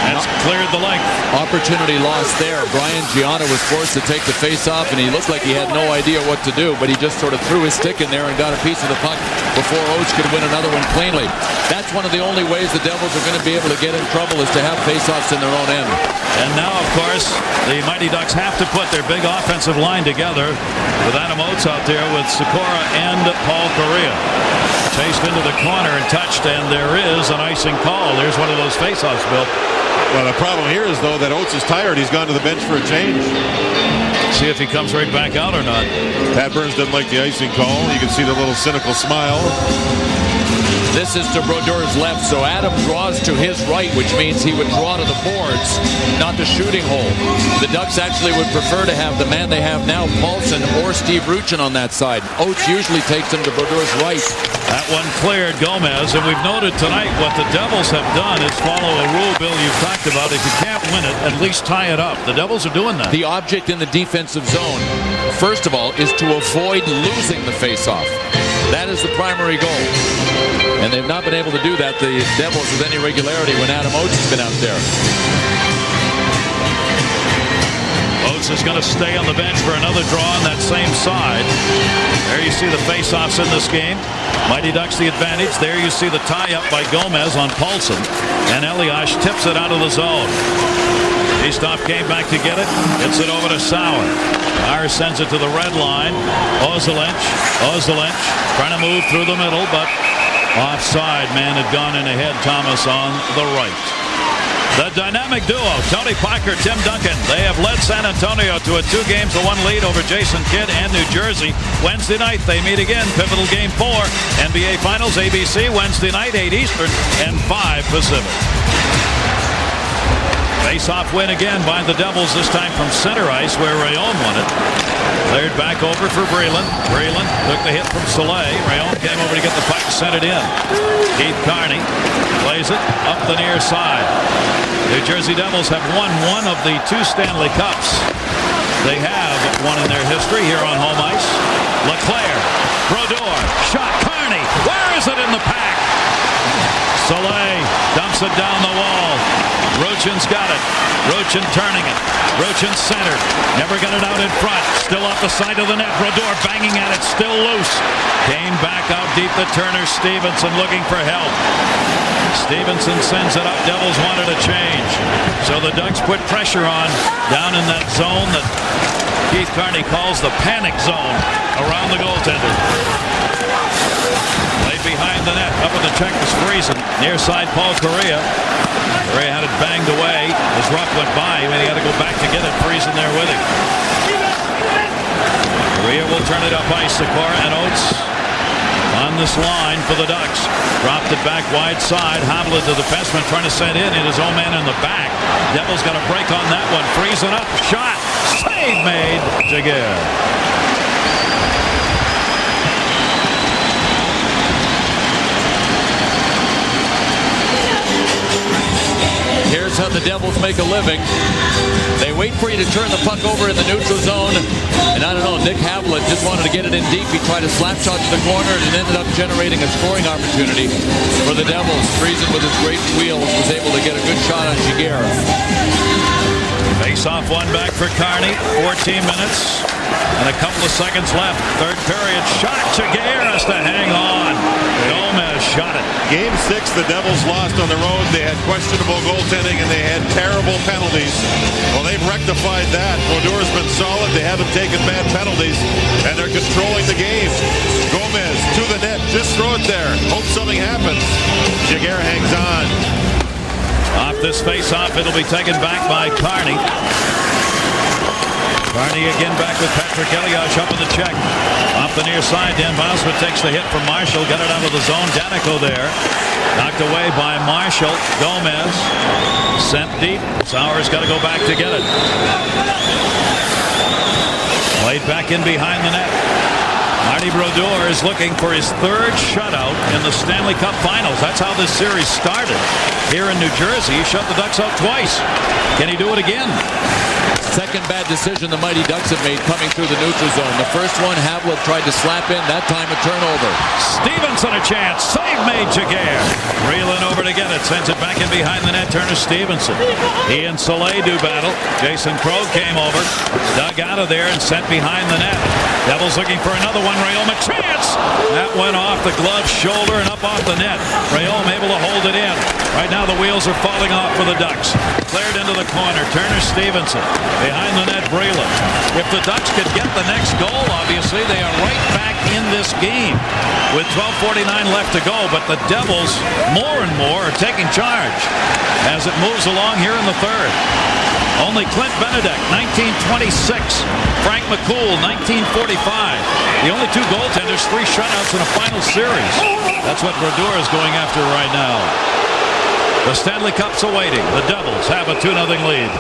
That's cleared the length.
Opportunity lost there. Brian Gianna was forced to take the face-off, and he looked like he had no idea what to do, but he just sort of threw his stick in there and got a piece of the puck before Oates could win another one cleanly. That's one of the only ways the Devils are going to be able to get in trouble is to have face-offs in their own end.
And now, of course, the Mighty Ducks have to put their big offensive line together with Adam Oates out there with Sikora and Paul Correa. Chased into the corner and touched, and there is an icing call. There's one of those face-offs, Bill.
Well, the problem here is, though, that Oates is tired. He's gone to the bench for a change.
See if he comes right back out or not.
Pat Burns doesn't like the icing call. You can see the little cynical smile.
This is to Brodeur's left, so Adam draws to his right, which means he would draw to the boards, not the shooting hole. The Ducks actually would prefer to have the man they have now, Paulson or Steve Ruchin on that side. Oates usually takes him to Brodeur's right.
That one cleared Gomez, and we've noted tonight what the Devils have done is follow a rule, Bill, you've talked about. If you can't win it, at least tie it up. The Devils are doing that.
The object in the defensive zone, first of all, is to avoid losing the faceoff. That is the primary goal. And they've not been able to do that, the Devils, with any regularity when Adam Oates has been out there.
Oates is going to stay on the bench for another draw on that same side. There you see the face-offs in this game. Mighty Ducks the advantage. There you see the tie-up by Gomez on Paulson. And Elias tips it out of the zone. Feastoff came back to get it. Hits it over to Sauer. Sauer sends it to the red line. Ozelinch trying to move through the middle, but offside. Man had gone in ahead. Thomas on the right. The dynamic duo, Tony Parker, Tim Duncan, they have led San Antonio to a 2-1 lead over Jason Kidd and New Jersey. Wednesday night, they meet again, pivotal Game 4. NBA Finals, ABC, Wednesday night, 8 Eastern and 5 Pacific. Face-off win again by the Devils, this time from center ice, where Rayon won it. Cleared back over for Breland. Breland took the hit from Soleil. Rayon came over to get the puck and sent it in. Keith Carney plays it up the near side. New Jersey Devils have won one of the 2 Stanley Cups. They have one in their history here on home ice. LeClaire, Brodeur, shot, Carney. Where is it in the pack? Soleil dumps it down the wall. Rochin's got it. Rochin turning it. Rochin centered. Never got it out in front. Still off the side of the net. Brodeur banging at it. Still loose. Came back out deep to Turner. Stevenson looking for help. Stevenson sends it up. Devils wanted a change. So the Ducks put pressure on down in that zone that Keith Carney calls the panic zone around the goaltender. Played behind the net. Up in the check was Friesen. Near side Paul Correa. Correa had it banged away as Rupp went by. He had to go back to get it. Friesen there with him. Correa will turn it up ice. Sikora and Oates on this line for the Ducks. Dropped it back wide side. Havla, the defenseman, trying to send in his own man in the back. Devils got a break on that one. Friesen up. Shot. Save made. Jaguar.
Here's how the Devils make a living. They wait for you to turn the puck over in the neutral zone. And I don't know, Nick Havlat just wanted to get it in deep. He tried a slap shot to the corner and it ended up generating a scoring opportunity for the Devils. Friesen with his great wheels was able to get a good shot on Jaguar.
Face-off one back for Carney. 14 minutes and a couple of seconds left. Third period shot. Jaguar has to hang on. Gomez shot it.
Game 6, the Devils lost on the road. They had questionable goaltending and they had terrible penalties. Well, they've rectified that. Brodeur's been solid. They haven't taken bad penalties and they're controlling the game. Gomez to the net. Just throw it there. Hope something happens. Jaguar hangs on.
Off this face-off, it'll be taken back by Carney. Carney again back with Patrick Elias up in the check. Off the near side, Dan Bosma takes the hit from Marshall. Got it out of the zone. Danico there. Knocked away by Marshall. Gomez sent deep. Sauer's got to go back to get it. Played back in behind the net. Marty Brodeur is looking for his 3rd shutout in the Stanley Cup Finals. That's how this series started. Here in New Jersey, he shut the Ducks out twice. Can he do it again?
Second bad decision the Mighty Ducks have made coming through the neutral zone. The first one, Havlat tried to slap in. That time a turnover.
Stevenson a chance. Save made Jaguar. Reeling over to get it. Sends it back in behind the net. Turner Stevenson. He and Soleil do battle. Jason Krog came over. Dug out of there and sent behind the net. Devils looking for another one. Rayom a chance. That went off the glove shoulder and up off the net. Rayom able to hold it in. Right now the wheels are falling off for the Ducks. Cleared into the corner. Turner Stevenson. Behind the net, Breland. If the Ducks could get the next goal, obviously, they are right back in this game with 12:49 left to go. But the Devils, more and more, are taking charge as it moves along here in the third. Only Clint Benedek, 1926. Frank McCool, 1945. The only 2 goaltenders, 3 shutouts in a final series. That's what Brodeur is going after right now. The Stanley Cup's awaiting. The Devils have a 2-0 lead.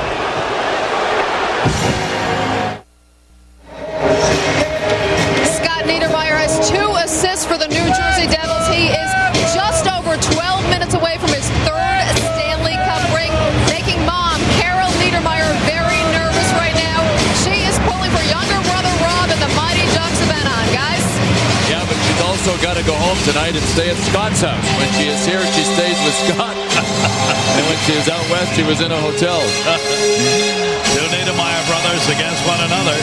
Scott Niedermayer has 2 assists for the New Jersey Devils. He is just over 12 minutes away from his 3rd Stanley Cup ring, making mom, Carol Niedermayer, very nervous right now. She is pulling for younger brother Rob and the Mighty Ducks of Anaheim, guys.
Yeah, but she's also got to go home tonight and stay at Scott's house. When she is here, she stays with Scott. And when she is out west, she was in a hotel.
2 Niedermayer brothers against one another.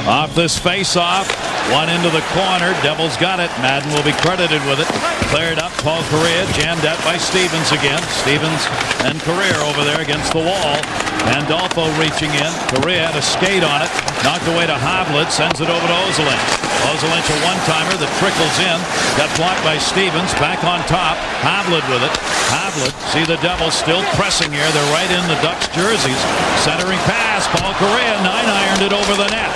Off this face-off, One into the corner. Devils got it. Madden will be credited with it. Cleared up. Paul Correa jammed at by Stevens again. Stevens and Correa over there against the wall. Pandolfo reaching in. Correa had a skate on it. Knocked away to Havlet. Sends it over to Ozolinsh. Ozolinsh a one-timer that trickles in. Got blocked by Stevens. Back on top. Havlet with it. Havlet. See the Devils still pressing here. They're right in the Ducks jerseys. Centering pass. Paul Correa 9-ironed it over the net.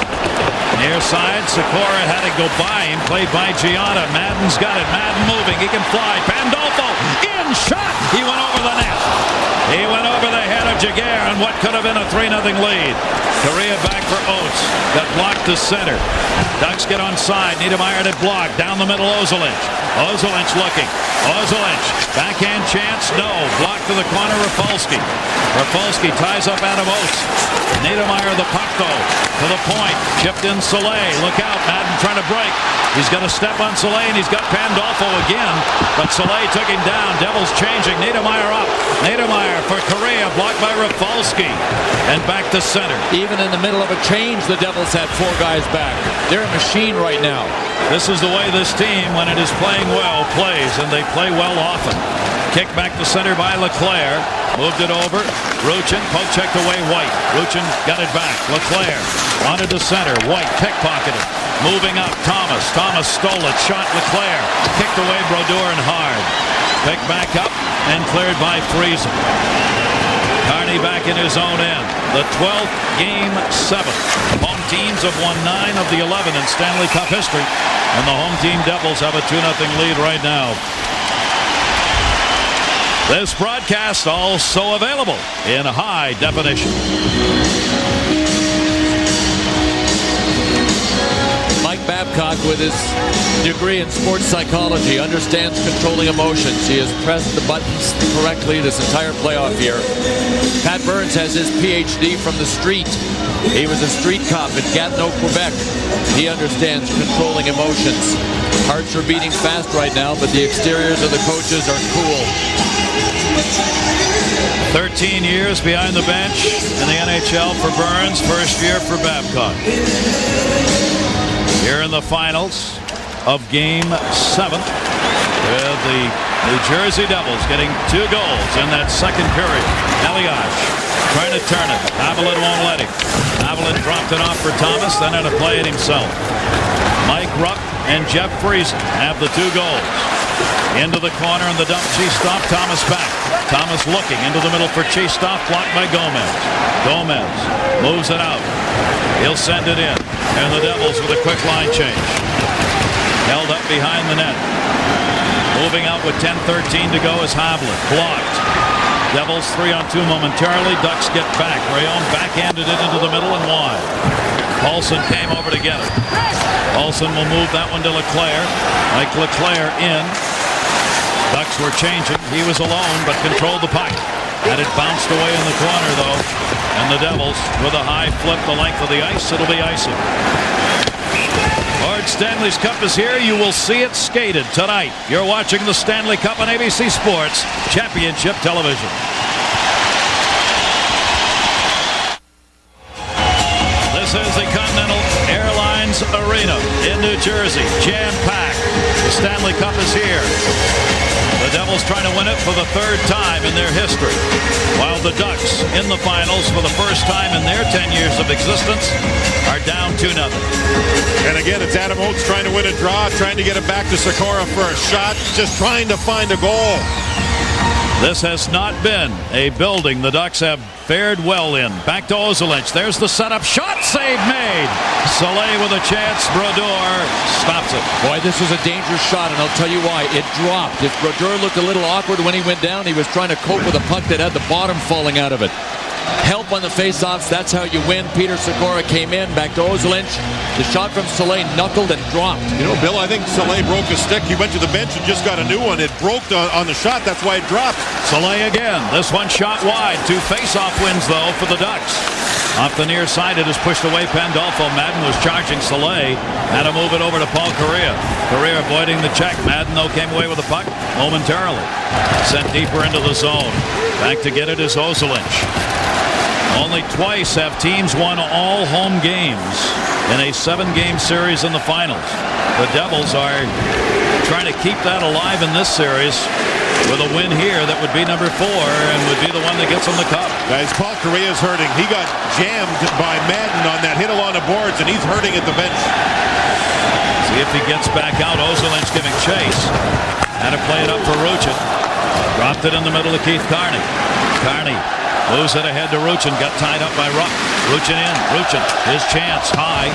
Near side, Sikora had it go by him. Played by Gianna. Madden's got it. Madden moving. He can fly. Pandolfo in shot. He went over the net. He went over the head of Jaguar and what could have been a 3-0 lead. Correa back for Oates. Got blocked to center. Ducks get on side. Niedermeyer to block. Down the middle, Ozolinsh. Ozolinsh looking. Ozolinsh. Backhand chance. No. Block to the corner, Rafalski. Rafalski ties up Adam Oates. Niedermeyer the puck though. To the point. Chipped in Soleil. Look out. Madden trying to break. He's got a step on Soleil and he's got Pandolfo again. But Soleil took him down. Devils changing. Niedermeyer up. Niedermeyer for Correa. Blocked by Rafalski. And back to center.
Even in the middle of a change, the Devils had 4 guys back. They're a machine right now.
This is the way this team, when it is playing well, plays, and they play well often. Kick back to center by Leclerc. Moved it over. Ruchin poke checked away White. Ruchin got it back. Leclerc wanted to center. White pickpocketed. Moving up. Thomas. Thomas stole it. Shot Leclerc. Kicked away Brodeur and hard. Picked back up and cleared by Friesen. Carney back in his own end. The 12th game 7th. Home teams have won 9 of the 11 in Stanley Cup history. And the home team Devils have a 2-0 lead right now. This broadcast also available in high definition.
Mike Babcock, with his degree in sports psychology, understands controlling emotions. He has pressed the buttons correctly this entire playoff year. Pat Burns has his PhD from the street. He was a street cop in Gatineau, Quebec. He understands controlling emotions. Hearts are beating fast right now, but the exteriors of the coaches are cool.
13 years behind the bench in the NHL for Burns. First year for Babcock. Here in the finals of Game 7 with the New Jersey Devils getting 2 goals in that second period. Elias trying to turn it. Haviland won't let him. Haviland dropped it off for Thomas, then had to play it himself. Mike Rupp and Jeff Friesen have the 2 goals. Into the corner and the dump. Cheestop. Thomas back. Thomas looking into the middle for Cheestop. Blocked by Gomez. Gomez moves it out. He'll send it in. And the Devils with a quick line change. Held up behind the net. Moving out with 10:13 to go is Haviland. Blocked. Devils 3-on-2 momentarily. Ducks get back. Rayon backhanded it into the middle and wide. Paulson came over to get it. Paulson will move that one to Leclerc. Mike Leclerc in. Ducks were changing. He was alone, but controlled the puck. Had it bounced away in the corner, though. And the Devils, with a high flip the length of the ice, it'll be icing. Lord Stanley's Cup is here. You will see it skated tonight. You're watching the Stanley Cup on ABC Sports Championship Television. This is the Continental Airlines Arena in New Jersey. Jam-packed. The Stanley Cup is here. The Devils trying to win it for the 3rd time in their history, while the Ducks in the finals for the first time in their 10 years of existence are down 2-0.
And again, it's Adam Oates trying to win a draw, trying to get it back to Sikora for a shot, just trying to find a goal.
This has not been a building the Ducks have fared well in. Back to Ozolinsh. There's the setup. Shot save made. Soleil with a chance. Brodeur stops it.
Boy, this was a dangerous shot, and I'll tell you why. It dropped. If Brodeur looked a little awkward when he went down, he was trying to cope with a puck that had the bottom falling out of it. Help on the face-offs. That's how you win. Peter Sikora came in. Back to Ozolinsh. The shot from Soleil knuckled and dropped.
You know, Bill, I think Soleil broke a stick. He went to the bench and just got a new one. It broke on the shot. That's why it dropped.
Soleil again. This one shot wide. 2 face-off wins, though, for the Ducks. Off the near side, it is pushed away. Pandolfo. Madden was charging Soleil. Had to move it over to Paul Correa. Correa avoiding the check. Madden, though, came away with the puck momentarily. Sent deeper into the zone. Back to get it is Ozolinsh. Only twice have teams won all home games in a 7-game series in the finals. The Devils are trying to keep that alive in this series with a win here that would be number 4 and would be the one that gets them the cup.
Guys, Paul Correa's hurting. He got jammed by Madden on that hit along the boards, and he's hurting at the bench.
See if he gets back out. Ozolin's giving chase. Had to play it up for Ruchin. Dropped it in the middle of Keith Carney. Carney moves it ahead to Ruchin. Got tied up by Ruck. Ruchin in. Ruchin, his chance, high.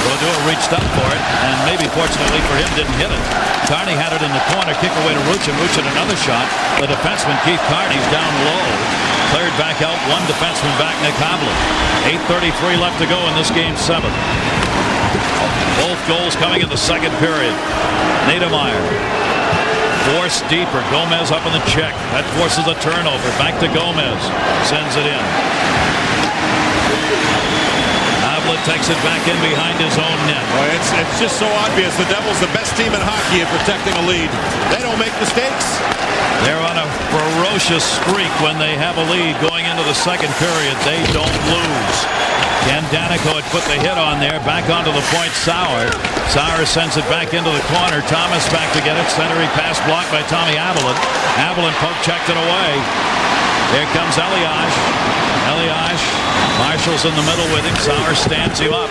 Brodeur reached up for it, and maybe fortunately for him, didn't hit it. Carney had it in the corner, kick away to Ruchin. Ruchin another shot. The defenseman, Keith Carney's down low. Cleared back out, one defenseman back, Nick Havlin. 8:33 left to go in this game 7. Both goals coming in the second period. Niedermeyer forced deeper. Gomez up in the check. That forces a turnover. Back to Gomez. Sends it in. Havlin takes it back in behind his own net.
Well, it's just so obvious. The Devils, the best team in hockey at protecting a lead. They don't make mistakes.
They're on a ferocious streak when they have a lead going into the second period. They don't lose. Ken Danico had put the hit on there. Back onto the point, Sauer. Sauer sends it back into the corner. Thomas back to get it. Centering pass blocked by Tommy Avalon. Avalon poke checked it away. Here comes Elias. Elias. Marshall's in the middle with him. Sauer stands him up.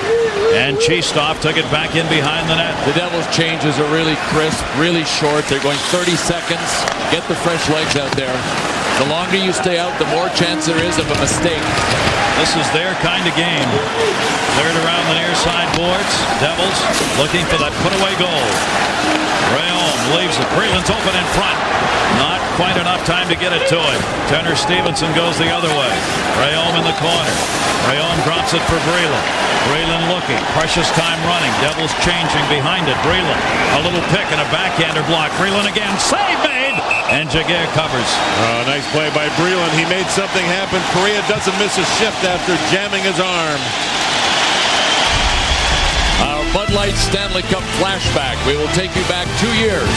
And Chistov took it back in behind the net.
The Devils' changes are really crisp, really short. They're going 30 seconds. Get the fresh legs out there. The longer you stay out, the more chance there is of a mistake.
This is their kind of game. Cleared around the near side boards. Devils looking for that put-away goal. Rayom leaves it. Breland's open in front. Not quite enough time to get it to him. Tanner Stevenson goes the other way. Rayom in the corner. Rayom drops it for Breland. Breland looking. Precious time running. Devils changing behind it. Breland. A little pick and a backhander block. Breland again. Save made. And Jaguar covers.
Nice play by Breland. He made something happen. Correa doesn't miss a shift after jamming his arm.
Our Bud Light Stanley Cup flashback. We will take you back 2 years.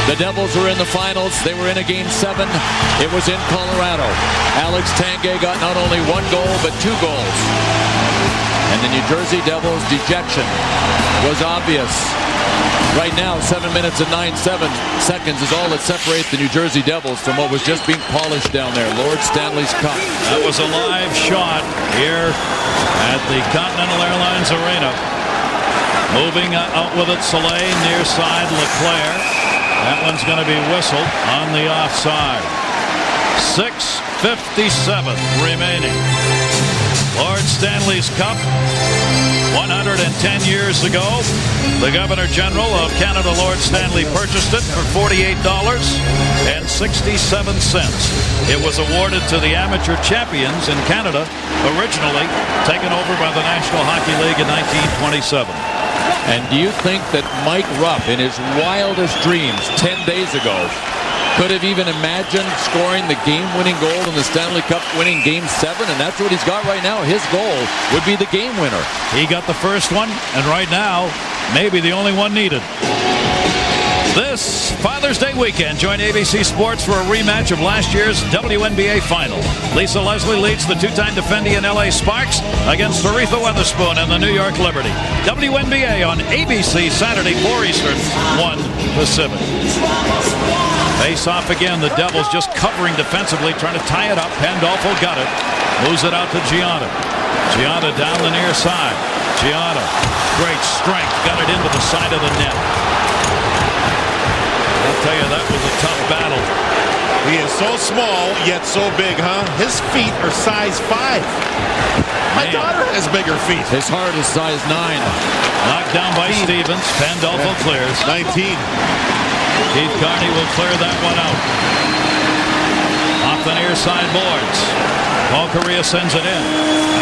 The Devils were in the finals. They were in a game 7. It was in Colorado. Alex Tanguay got not only 1 goal, but 2 goals. And the New Jersey Devils' dejection was obvious. Right now, 7 minutes and 9 seconds is all that separates the New Jersey Devils from what was just being polished down there. Lord Stanley's Cup.
That was a live shot here at the Continental Airlines Arena. Moving out with it, Soleil, near side, Leclerc. That one's going to be whistled on the offside. 6:57 remaining. Lord Stanley's Cup, 110 years ago, the Governor General of Canada, Lord Stanley, purchased it for $48.67. It was awarded to the amateur champions in Canada, originally taken over by the National Hockey League in 1927.
And do you think that Mike Rupp, in his wildest dreams 10 days ago, could have even imagined scoring the game-winning goal in the Stanley Cup, winning Game 7? And that's what he's got right now. His goal would be the game winner.
He got the first one, and right now, maybe the only one needed. This Father's Day weekend, join ABC Sports for a rematch of last year's WNBA final. Lisa Leslie leads the 2-time defending LA Sparks against Aretha Weatherspoon and the New York Liberty. WNBA on ABC Saturday, 4 Eastern, 1 Pacific. Face off again. The Devils just covering defensively, trying to tie it up. Pandolfo got it. Moves it out to Gianna. Gianna down the near side. Gianna, great strength. Got it into the side of the net. I'll tell you, that was a tough battle.
He is so small, yet so big, huh? His feet are size 5. My daughter has bigger feet.
His heart is size 9.
Knocked down by Stevens. Pandolfo clears.
19.
Keith Carney will clear that one out. Off the near side boards. Paul Correa sends it in.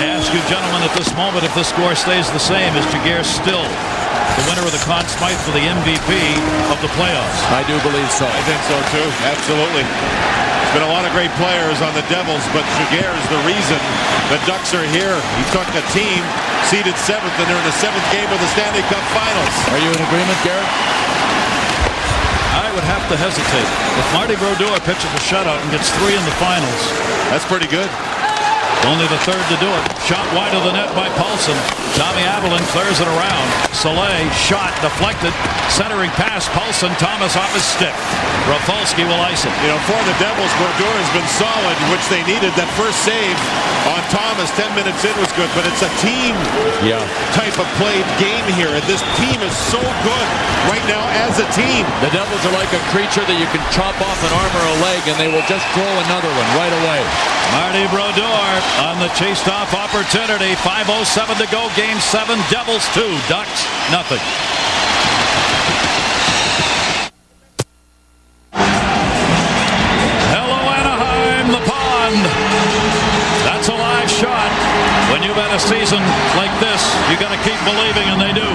I ask you, gentlemen, at this moment, if the score stays the same, is Jaguar still the winner of the Conn Smythe for the MVP of the playoffs?
I do believe so.
I think so, too. Absolutely. There's been a lot of great players on the Devils, but Jaguar is the reason the Ducks are here. He took a team seeded 7th, and they're in the 7th game of the Stanley Cup Finals.
Are you in agreement, Garrett?
I would have to hesitate. If Marty Brodeur pitches a shutout and gets 3 in the finals,
that's pretty good.
Only the third to do it. Shot wide of the net by Paulson. Tommy Avalon clears it around. Soleil, shot deflected. Centering pass. Paulson, Thomas off his stick. Rafalski will ice it.
You know, for the Devils, Brodeur has been solid, which they needed. That first save on Thomas 10 minutes in was good, but it's a team type of played game here. And this team is so good right now as a team.
The Devils are like a creature that you can chop off an arm or a leg, and they will just throw another one right away.
Marty Brodeur on the chased off opportunity. 5:07 to go. Game 7. Devils 2. Ducks nothing. Hello Anaheim, the pond. That's a live shot. When you've had a season like this, you got to keep believing, and they do.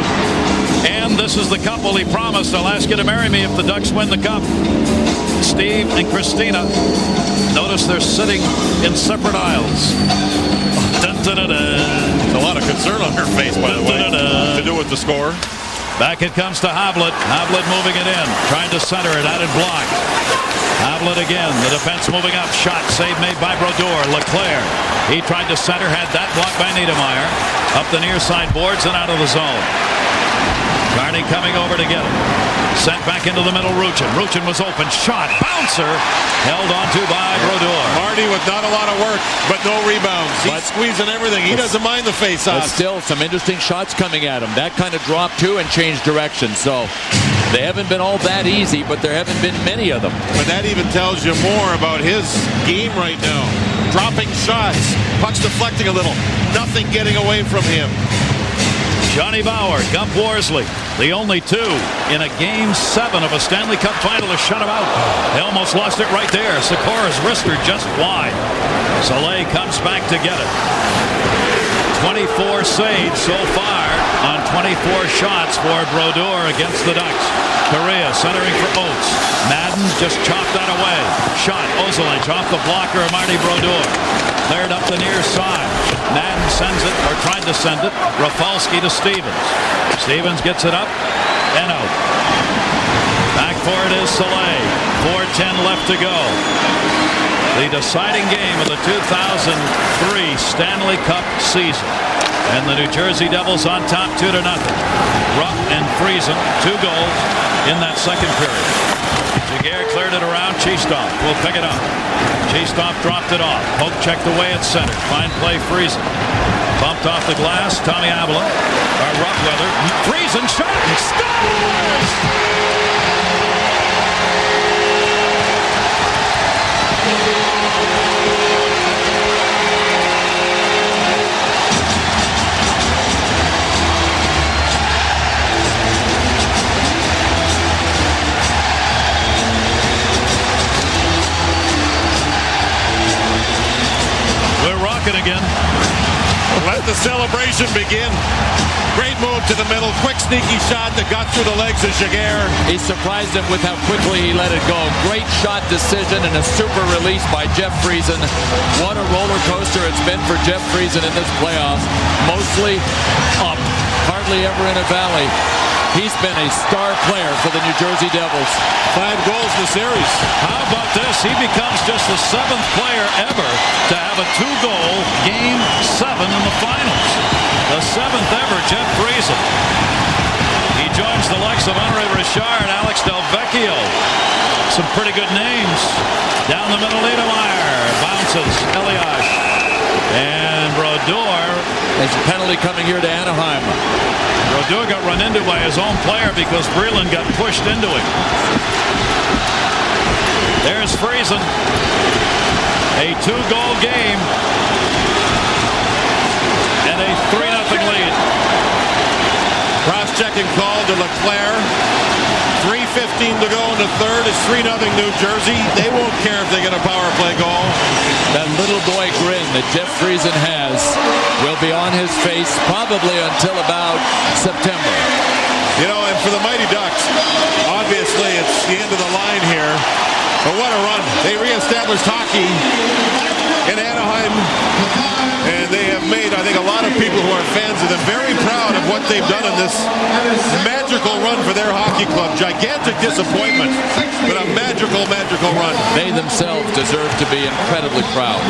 And this is the couple he promised. I'll ask you to marry me if the Ducks win the cup. Steve and Christina. Notice they're sitting in separate aisles. Dun, dun, dun, dun.
A lot of concern on her face, by the way, to do with the score.
Back it comes to Havlet. Havlet moving it in. Trying to center it. Added block. Havlet again. The defense moving up. Shot. Save made by Brodeur. Leclerc. He tried to center. Had that blocked by Niedermeyer. Up the near side boards and out of the zone. Carney coming over to get it. Sent back into the middle. Ruchin. Ruchin was open. Shot. Bouncer. Held onto by Brodeur.
Marty with not a lot of work, but no rebounds. He's squeezing everything. He doesn't mind the face-off.
But still, some interesting shots coming at him. That kind of drop, too, and changed direction. So they haven't been all that easy, but there haven't been many of them.
But that even tells you more about his game right now. Dropping shots. Pucks deflecting a little. Nothing getting away from him.
Johnny Bauer, Gump Worsley, the only two in a Game 7 of a Stanley Cup final to shut him out. They almost lost it right there. Sikora's wrister just wide. Soleil comes back to get it. 24 saves so far on 24 shots for Brodeur against the Ducks. Correa centering for Oates. Madden just chopped that away. Shot, Ozolinsh off the blocker of Marty Brodeur. Cleared up the near side. Madden sends it, or tried to send it. Rafalski to Stevens. Stevens gets it up and out. Back for it is Soleil. 4:10 left to go. The deciding game of the 2003 Stanley Cup season. And the New Jersey Devils on top 2-0. Rupp and Friesen, 2 goals in that second period. Jaguar cleared it around. Cheestov will pick it up. Cheestov dropped it off. Poke checked away at center. Fine play, Friesen. Bumped off the glass. Tommy Avalon. Ruppweather. Friesen shot and scores! Again.
Let the celebration begin. Great move to the middle. Quick, sneaky shot that got through the legs of Jaguar.
He surprised him with how quickly he let it go. Great shot decision and a super release by Jeff Friesen. What a roller coaster it's been for Jeff Friesen in this playoffs. Mostly up, hardly ever in a valley. He's been a star player for the New Jersey Devils.
5 goals in the series.
How about this? He becomes just the 7th player ever to have a 2-goal Game 7 in the finals. The 7th ever, Jeff Friesen. He joins the likes of Henri Richard, Alex Del Vecchio. Some pretty good names. Down the middle, Niedermeyer. Bounces, Elias. And Brodeur.
There's a penalty coming here to Anahayim.
Brodeur got run into by his own player because Breland got pushed into him. There's Friesen. A 2-goal game. And a 3-0 lead.
Cross-checking call to Leclerc. 3:15 to go in the third. It's 3-0 New Jersey. They won't care if they get a power play goal.
That little boy grin that Jeff Friesen has will be on his face probably until about September.
You know, and for the Mighty Ducks, obviously it's the end of the line here. But what a run. They reestablished hockey in Anaheim. And they have made, I think, a lot of people who are fans of them very proud of what they've done in this magical run for their hockey club. Gigantic disappointment, but a magic magical run.
They themselves deserve to be incredibly proud.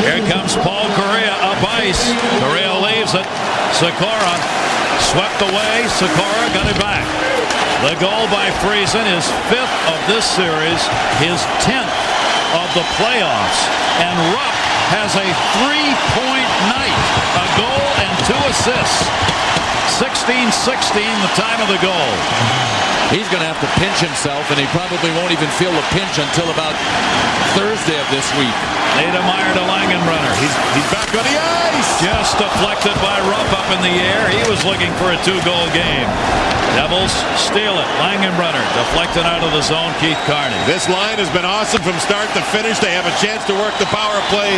Here comes Paul Correa up ice. Correa leaves it. Sikora swept away. Sikora got it back. The goal by Friesen, his 5th of this series, his 10th of the playoffs. And Rupp has a 3-point night. A goal and 2 assists. 16-16 the time of the goal.
He's going to have to pinch himself, and he probably won't even feel the pinch until about Thursday of this week.
Niedermeyer to Langenbrunner.
He's back on the ice.
Just deflected by Rupp up in the air. He was looking for a 2-goal game. Devils steal it. Langenbrunner deflected out of the zone. Keith Carney.
This line has been awesome from start to finish. They have a chance to work the power play.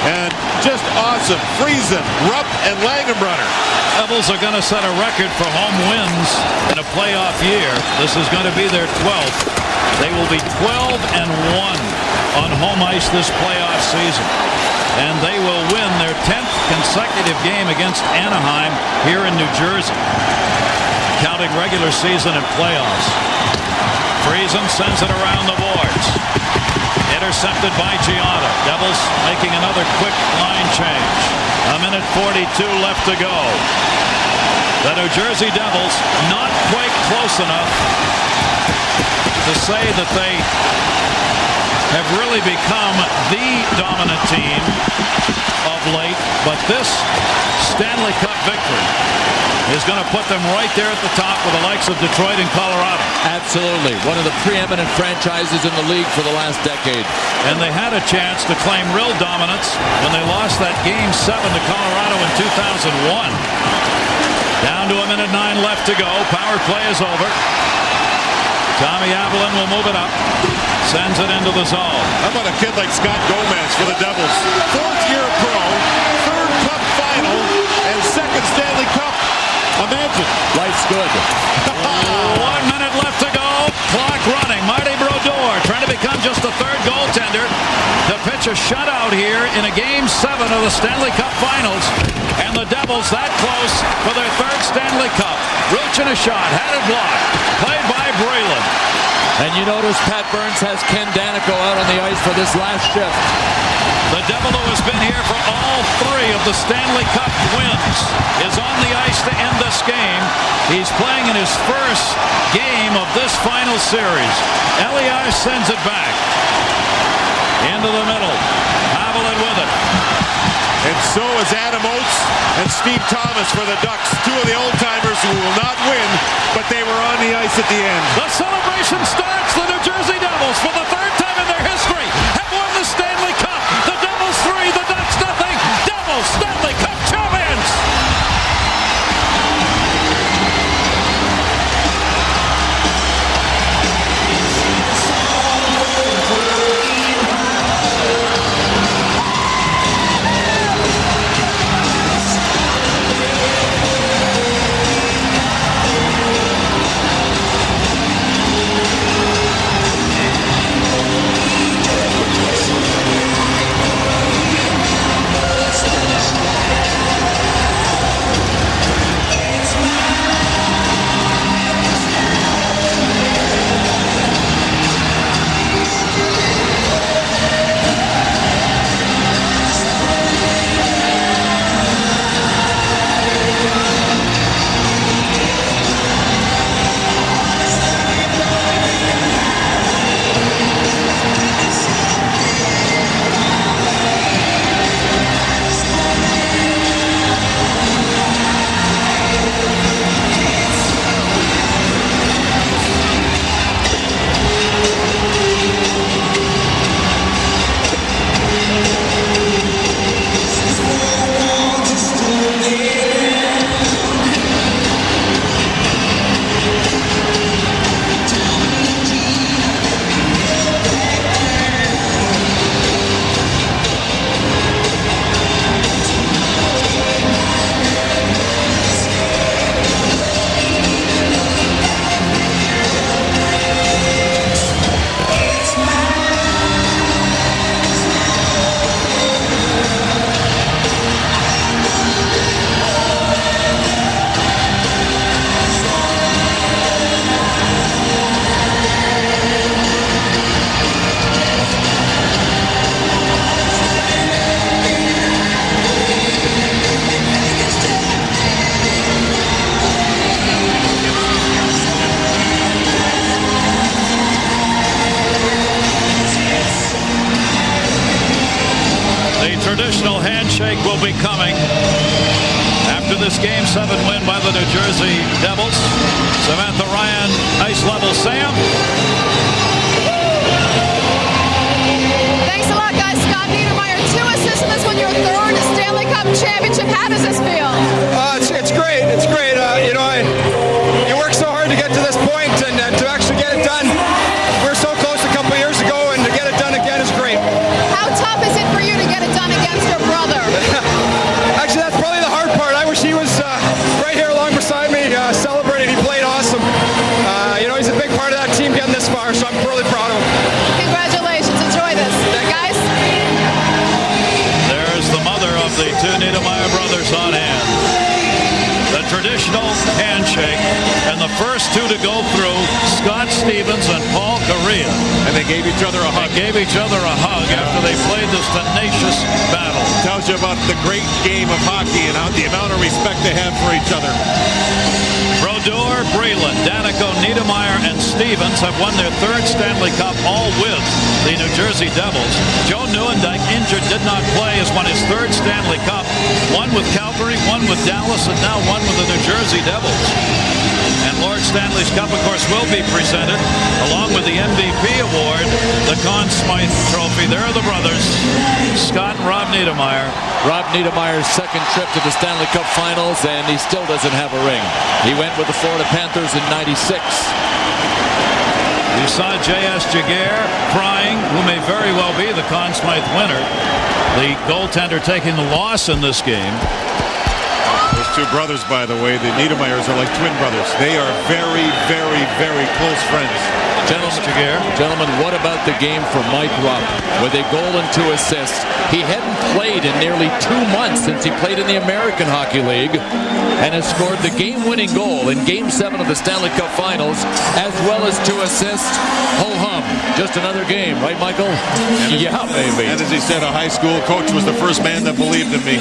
And just awesome. Friesen, Rupp, and Langenbrunner.
Devils are going to set a record for home wins in a playoff year. This is going to be their 12th. They will be 12-1 on home ice this playoff season. And they will win their 10th consecutive game against Anahayim here in New Jersey, counting regular season and playoffs. Friesen sends it around the boards. Intercepted by Gianna. Devils making another quick line change. 1:42 left to go. The New Jersey Devils not quite close enough to say that they have really become the dominant team of late, but this Stanley Cup victory is going to put them right there at the top with the likes of Detroit and Colorado.
Absolutely. One of the preeminent franchises in the league for the last decade.
And they had a chance to claim real dominance when they lost that Game 7 to Colorado in 2001. Down to 1:09 left to go. Power play is over. Tommy Avalon will move it up. Sends it into the zone.
How about a kid like Scott Gomez for the Devils? 4th-year pro, 3rd Cup final, and 2nd Stanley Cup. Imagine.
Life's good.
1 minute left to go. Clock running. Marty Brodeur trying to become just the 3rd goaltender to pitch a shutout here in a Game 7 of the Stanley Cup Finals. And the Devils that close for their 3rd Stanley Cup. Reaching a shot. Had it blocked. Played by Breland.
And you notice Pat Burns has Ken Danico out on the ice for this last shift.
The Devil who has been here for all 3 of the Stanley Cup wins is on the ice to end this game. He's playing in his 1st game of this final series. Elias sends it back. Into the middle. Haviland with it.
And so is Adam Oates and Steve Thomas for the Ducks. 2 of the old-timers who will not win, but they were on the ice at the end.
The celebration starts. The New Jersey Devils, for the 3rd time in their history, have won the Stanley Cup. The Devils 3, the Ducks nothing. Devils Stanley Cup champions. after this Game 7 win by the New Jersey Devils. Samantha Ryan, ice level Sam.
Thanks a lot, guys. Scott Niedermeyer, 2 assists in this one. Your third Stanley Cup championship. How does this feel?
It's great. It's great. You work so hard to get to this point, and to actually get it done. We were so close a couple years ago, and to get it done again is great.
How tough is it for you to get it done against your brother?
Actually, that's probably the hard part. I wish he was right here along beside me celebrating. He played awesome. He's a big part of that team getting this far, so I'm really proud of him.
Congratulations. Enjoy this. Guys?
There's the mother of the 2 Niedermeyer brothers on hand. The traditional handshake, and the first 2 to go through, Scott Stevens and Paul Correa.
And they gave each other a hug.
After they played this tenacious battle.
Tells you about the great game of hockey and the amount of respect they have for each other.
Brodeur, Breland, Danico, Niedermeyer, and Stevens have won their 3rd Stanley Cup, all with the New Jersey Devils. Joe Nieuwendyk, injured, did not play, has won his 3rd Stanley Cup, one with Calgary, one with Dallas, and now one with the New Jersey Devils. And Lord Stanley's Cup, of course, will be presented, along with the MVP award, the Conn Smythe Trophy. There are the brothers, Scott and Rob Niedermeyer.
Rob Niedermeyer's 2nd trip to the Stanley Cup Finals, and he still doesn't have a ring. He went with the Florida Panthers in '96.
You saw J.S. Jaguar crying, who may very well be the Conn Smythe winner. The goaltender taking the loss in this game.
Those 2 brothers, by the way, the Niedermeyers are like twin brothers. They are very, very, very close friends.
Gentlemen, what about the game for Mike Rupp with a goal and 2 assists? He hadn't played in nearly 2 months since he played in the American Hockey League and has scored the game-winning goal in Game 7 of the Stanley Cup Finals, as well as 2 assists. Ho-hum. Just another game, right, Michael? Yeah, maybe.
And as he said, a high school coach was the first man that believed in me.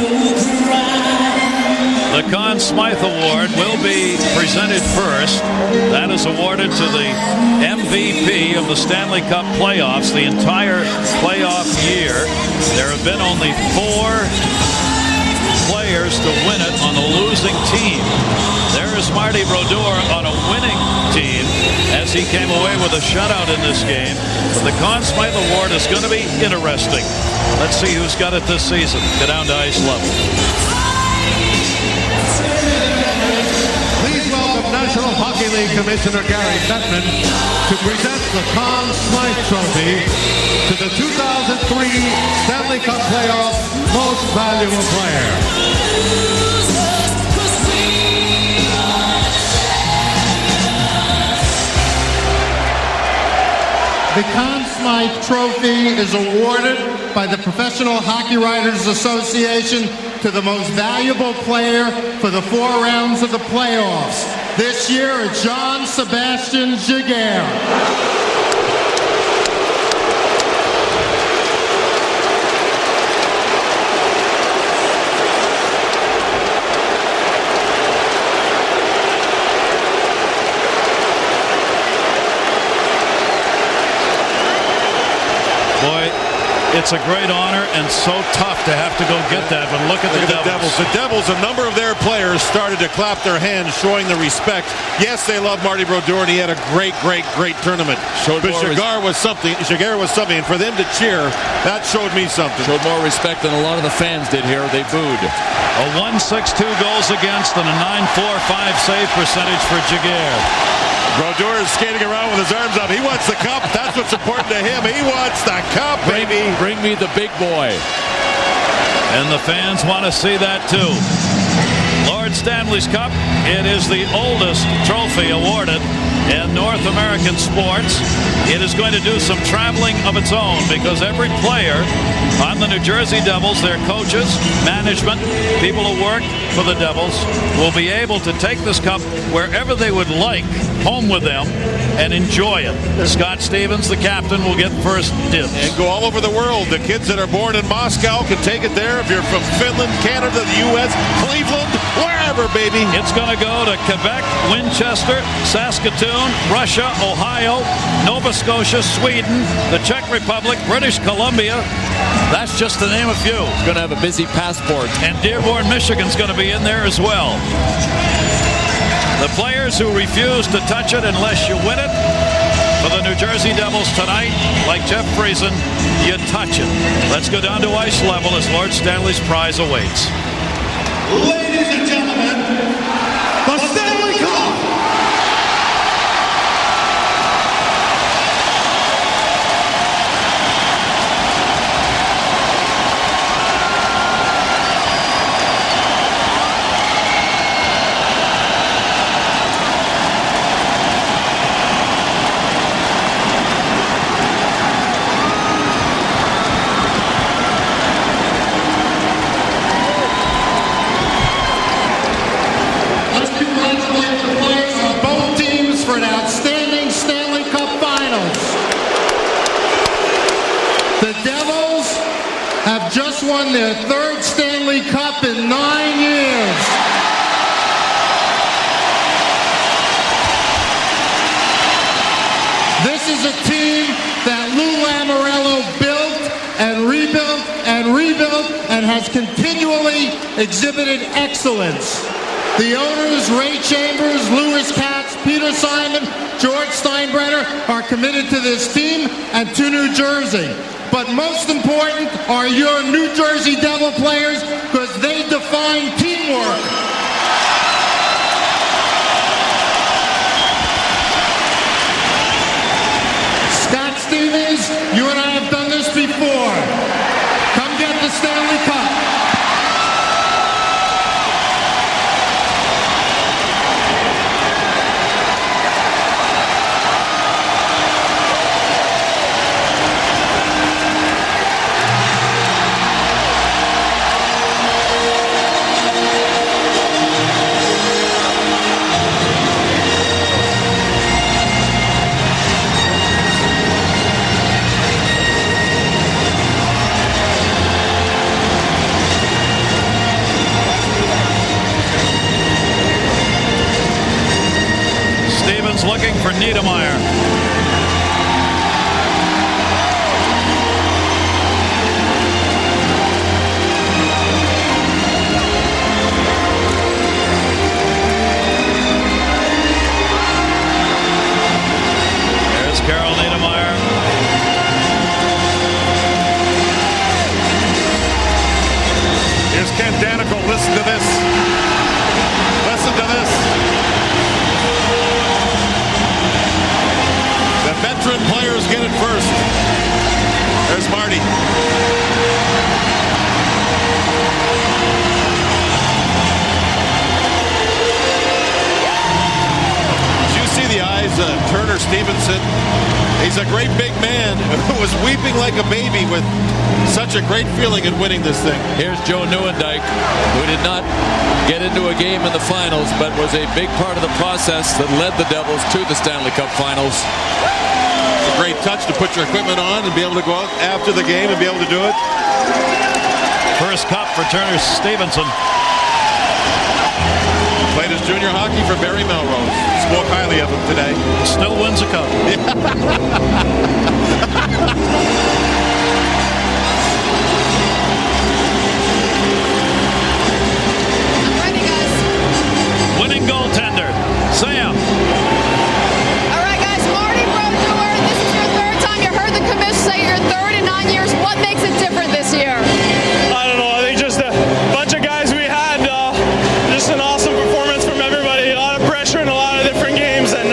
The Conn Smythe Award will be presented first. That is awarded to the MVP of the Stanley Cup playoffs the entire playoff year. There have been only 4 players to win it on a losing team. There is Marty Brodeur on a winning team as he came away with a shutout in this game. But the Conn Smythe Award is going to be interesting. Let's see who's got it this season. Go down to ice level.
Please welcome National Hockey League Commissioner Gary Bettman to present the Conn Smythe Trophy to the 2003 Stanley Cup Playoff Most Valuable Player. The Conn Smythe Trophy is awarded by the Professional Hockey Writers Association to the most valuable player for the 4 rounds of the playoffs. This year, it's John Sebastian Jaguar.
Boy, it's a great honor and so tough to have to go get that, but look at the Devils.
The Devils, a number of their players started to clap their hands, showing the respect. Yes, they love Marty Brodeur, and he had a great tournament. But Jaguar was something, and for them to cheer, that showed me something.
Showed more respect than a lot of the fans did here. They booed.
A 1.62 goals against and a 9.45 save percentage for Jaguar.
Brodeur is skating around with his arms up. He wants the cup. That's what's important to him. He wants the cup, baby.
Bring me the big boy.
And the fans want to see that too. Lord Stanley's Cup, it is the oldest trophy awarded in North American sports. It is going to do some traveling of its own because every player on the New Jersey Devils, their coaches, management, people who work for the Devils, will be able to take this cup wherever they would like, home with them, and enjoy it. Scott Stevens, the captain, will get first dibs.
And go all over the world. The kids that are born in Moscow can take it there. If you're from Finland, Canada, the U.S., Cleveland, wherever. ever, baby.
It's going to go to Quebec, Winchester, Saskatoon, Russia, Ohio, Nova Scotia, Sweden, the Czech Republic, British Columbia. That's just to name a few.
He's going to have a busy passport.
And Dearborn, Michigan's going to be in there as well. The players who refuse to touch it unless you win it, for the New Jersey Devils tonight, like Jeff Friesen, you touch it. Let's go down to ice level as Lord Stanley's prize awaits.
Ladies and gentlemen, the Stanley Cup. For an outstanding Stanley Cup Finals. The Devils have just won their third Stanley Cup in 9 years. This is a team that Lou Lamoriello built and rebuilt and rebuilt and has continually exhibited excellence. The owners, Ray Chambers, Louis Katz, Peter Simon, George Steinbrenner, are committed to this team and to New Jersey. But most important are your New Jersey Devil players, because they define teamwork. Scott Stevens, you and I have done this before. Come get the Stanley Cup.
Looking for Niedermeyer. There's Carol Niedermeyer.
Here's Ken Danikel. Listen to this. Listen to this. The veteran players get it first. There's Marty. Did you see the eyes of Turner Stevenson? He's a great big man who was weeping like a baby with such a great feeling in winning this thing.
Here's Joe Nieuwendyk, who did not get into a game in the finals, but was a big part of the process that led the Devils to the Stanley Cup Finals.
It's a great touch to put your equipment on and be able to go out after the game and be able to do it.
First cup for Turner Stevenson.
Played his junior hockey for Barry Melrose. Spoke highly of him today.
Still wins a cup. Winning goaltender, Sam.
All right, guys, Marty Brodeur, this is your third time. You heard the commission say you're third in 9 years. What makes it different this year?
I don't know. I think just a bunch of guys we had. Just an awesome performance from everybody. A lot of pressure in a lot of different games. And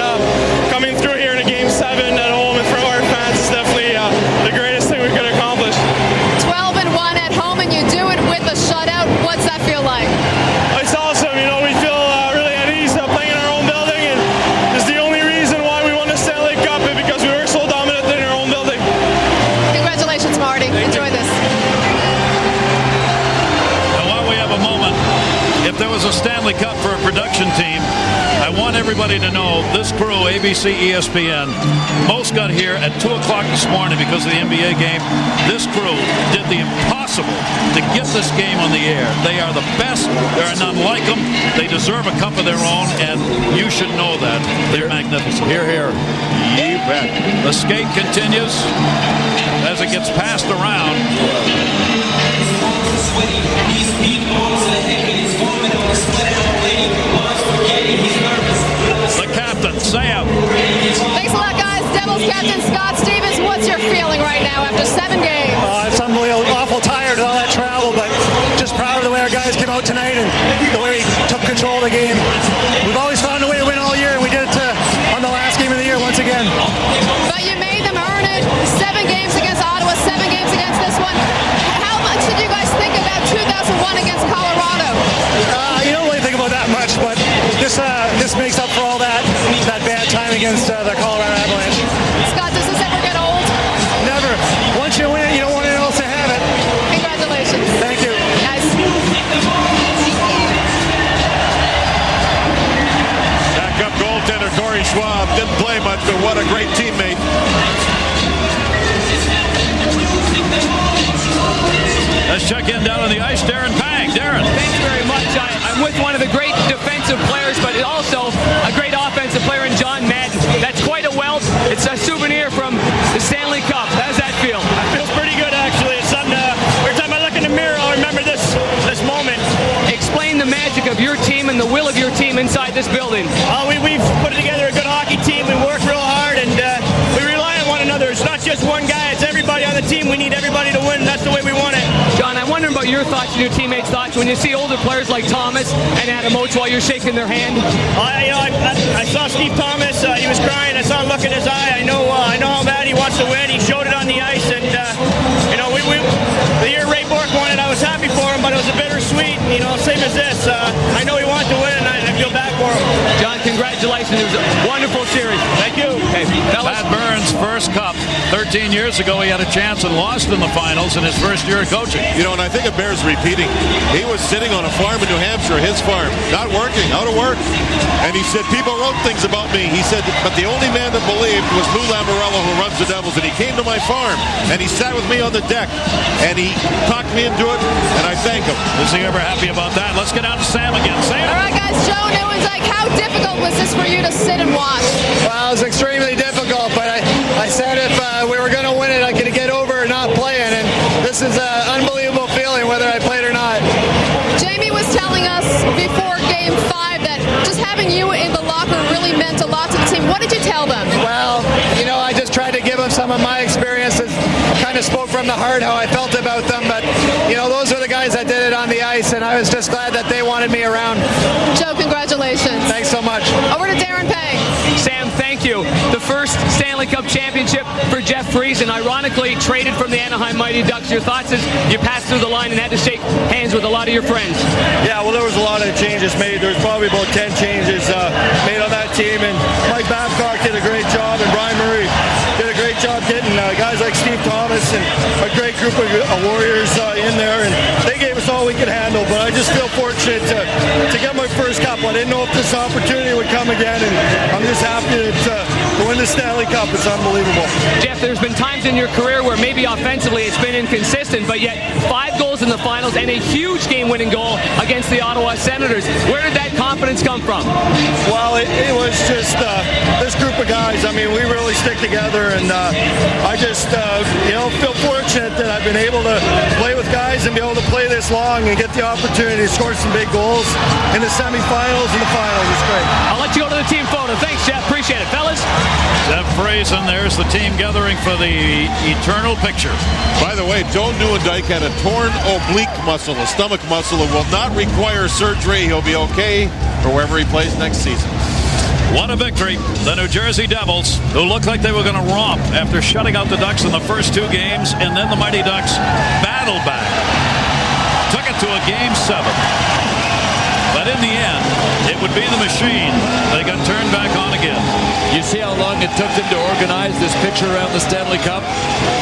coming through here in a Game 7 at home in front of our fans is definitely the greatest thing we've got.
is a Stanley Cup for a production team. I want everybody to know this crew, ABC, ESPN, most got here at 2 o'clock this morning because of the NBA game. This crew did the impossible to get this game on the air. They are the best. There are none like them. They deserve a cup of their own, and you should know that. They're magnificent.
Here, here.
You bet.
The skate continues as it gets passed around. The captain, Sam.
Thanks a lot, guys. Devils captain Scott Stevens, what's your feeling right now after 7 games?
It's unbelievable. Awful tired with all that travel, but just proud of the way our guys came out tonight and the way we took control of the game. We've always found a way to win all year, and we did it on the last game of the year once again.
But you made them earn it. 7 games against Ottawa, 7 games against this one. How much did you guys think about 2001 against Colorado?
You don't really think about that much, but this makes up for all that bad time against the Colorado Avalanche.
Scott, does this ever get old?
Never. Once you win it, you don't want anyone else to have it.
Congratulations.
Thank you.
Guys.
Backup goaltender Corey Schwab didn't play much, but what a great teammate.
Let's check in down on the ice. Darren Pang. Darren.
Thank you very much. I'm with one of the great defensive players, but also a great offensive player in John Madden. That's quite a welt. It's a souvenir from the Stanley Cup. How does that feel?
It feels pretty good, actually. It's something, every time I look in the mirror, I'll remember this moment.
Explain the magic of your team and the will of your team inside this building.
We've put together a good hockey team. We work real hard, and we rely on one another. It's not just one guy. It's everybody on the team. We need everybody to win. That's the way we want it.
John, I wonder about your thoughts and your teammates' thoughts when you see older players like Thomas and Adam Oates while you're shaking their hand.
I saw Steve Thomas. He was crying. I saw him look in his eye. I know how bad he wants to win. He showed it on the ice, and the year Ray Bork won it, I was happy for him, but it was a bittersweet. Same as this. I know he wanted to win, and I feel bad for him.
John, congratulations. It was a wonderful series.
Thank you.
Okay, fellas.
Pat Burns' first cup. 13 years ago, he had a chance and lost in the finals in his first year of coaching.
And I think it bears repeating. He was sitting on a farm in New Hampshire, his farm, not working, out of work. And he said, people wrote things about me. He said, but the only man that believed was Lou Lamoriello, who runs the Devils. And he came to my farm, and he sat with me on the deck, and he talked me into it, and I thank him.
Is he ever happy about that? Let's get down to Sam again. Sam.
All right, guys. Joe Newenzike, how difficult was this for you to sit and watch?
Well, it was extremely difficult, but I said if we were going to win it, I could get over not playing, and this is an unbelievable feeling whether I played or not.
Jamie was telling us before Game 5 that just having you in the locker really meant a lot to the team. What did you tell them?
Well, I just tried to give them some of my experiences, kind of spoke from the heart how I felt about them, but, those were the guys that did it on the ice, and I was just glad that they wanted me around.
Joe, congratulations.
Thanks so much.
Over to Darren Pang.
Sam, thank you. The first Stanley Cup championship for Jeff Friesen, ironically traded from the Anahayim Mighty Ducks. Your thoughts as you passed through the line and had to shake hands with a lot of your friends?
Yeah, well, there was a lot of changes made. There was probably about 10 changes made on that team, and Mike Babcock did a great job, and Brian Murray did a great job getting guys like Steve Thomas and a great group of warriors in there, and they gave us all we could handle. But I just feel fortunate to get my first cup. I didn't know if this opportunity would come again, and I'm just happy to win the Stanley Cup. It's unbelievable.
Jeff, there's been times in your career where maybe offensively it's been inconsistent, but yet 5 goals in the finals and a huge game-winning goal against the Ottawa Senators. Where did that confidence come from?
Well, it was just this group of guys. I mean, we really stick together, and I just feel fortunate that I've been able to play with guys and be able to play this long and get the opportunity to score some big goals in the semifinals and the finals. It's great.
I'll let you go to the team photo. Thanks, Jeff. Appreciate it, fellas.
Jeff Friesen, there's the team gathering for the eternal picture.
By the way, Joe Newendike had a torn oblique muscle, a stomach muscle. It will not require surgery. He'll be okay for wherever he plays next season.
What a victory. The New Jersey Devils, who looked like they were going to romp after shutting out the Ducks in the first 2 games, and then the Mighty Ducks battled back. Took it to a Game 7. But in the end, it would be the machine. They got turned back on again.
You see how long it took them to organize this picture around the Stanley Cup?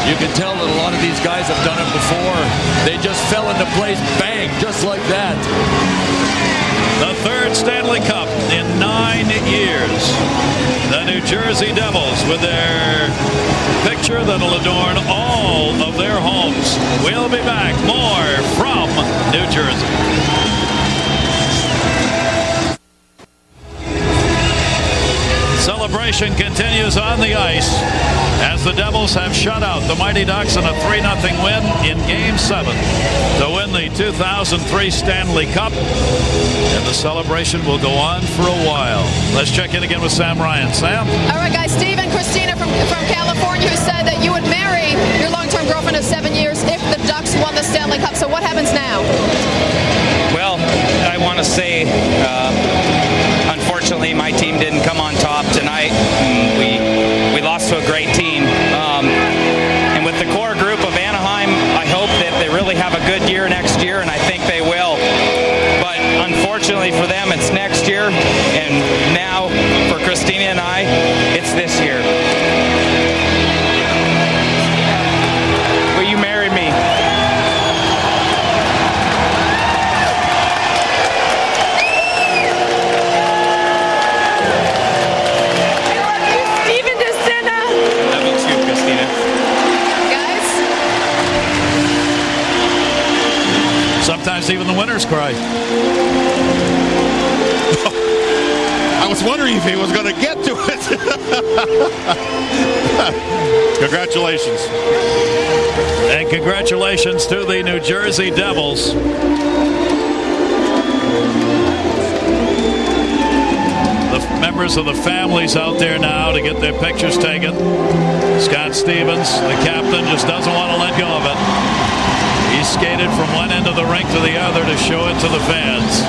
You can tell that a lot of these guys have done it before. They just fell into place, bang, just like that.
Stanley Cup in 9 years. The New Jersey Devils with their picture that'll adorn all of their homes. We'll be back. More from New Jersey. Celebration continues on the ice as the Devils have shut out the Mighty Ducks in a 3-0 win in Game 7 to win the 2003 Stanley Cup. And the celebration will go on for a while. Let's check in again with Sam Ryan. Sam?
All right, guys. Steve and Christina from California, who said that you would marry your long-term girlfriend of 7 years if the Ducks won the Stanley Cup. So what happens now?
Well, I want to say, unfortunately, my team didn't come on top tonight. We lost to a great team. And with the core group of Anahайm, I hope that they really have a good year next year, and I think they will. But unfortunately for them, it's next year. And now, for Christina and I, it's this year. Will you marry me?
Sometimes even the winners cry.
I was wondering if he was going to get to it. Congratulations.
And congratulations to the New Jersey Devils. The members of the families out there now to get their pictures taken. Scott Stevens, the captain, just doesn't want to let go of it. He skated from one end of the rink to the other to show it to the fans.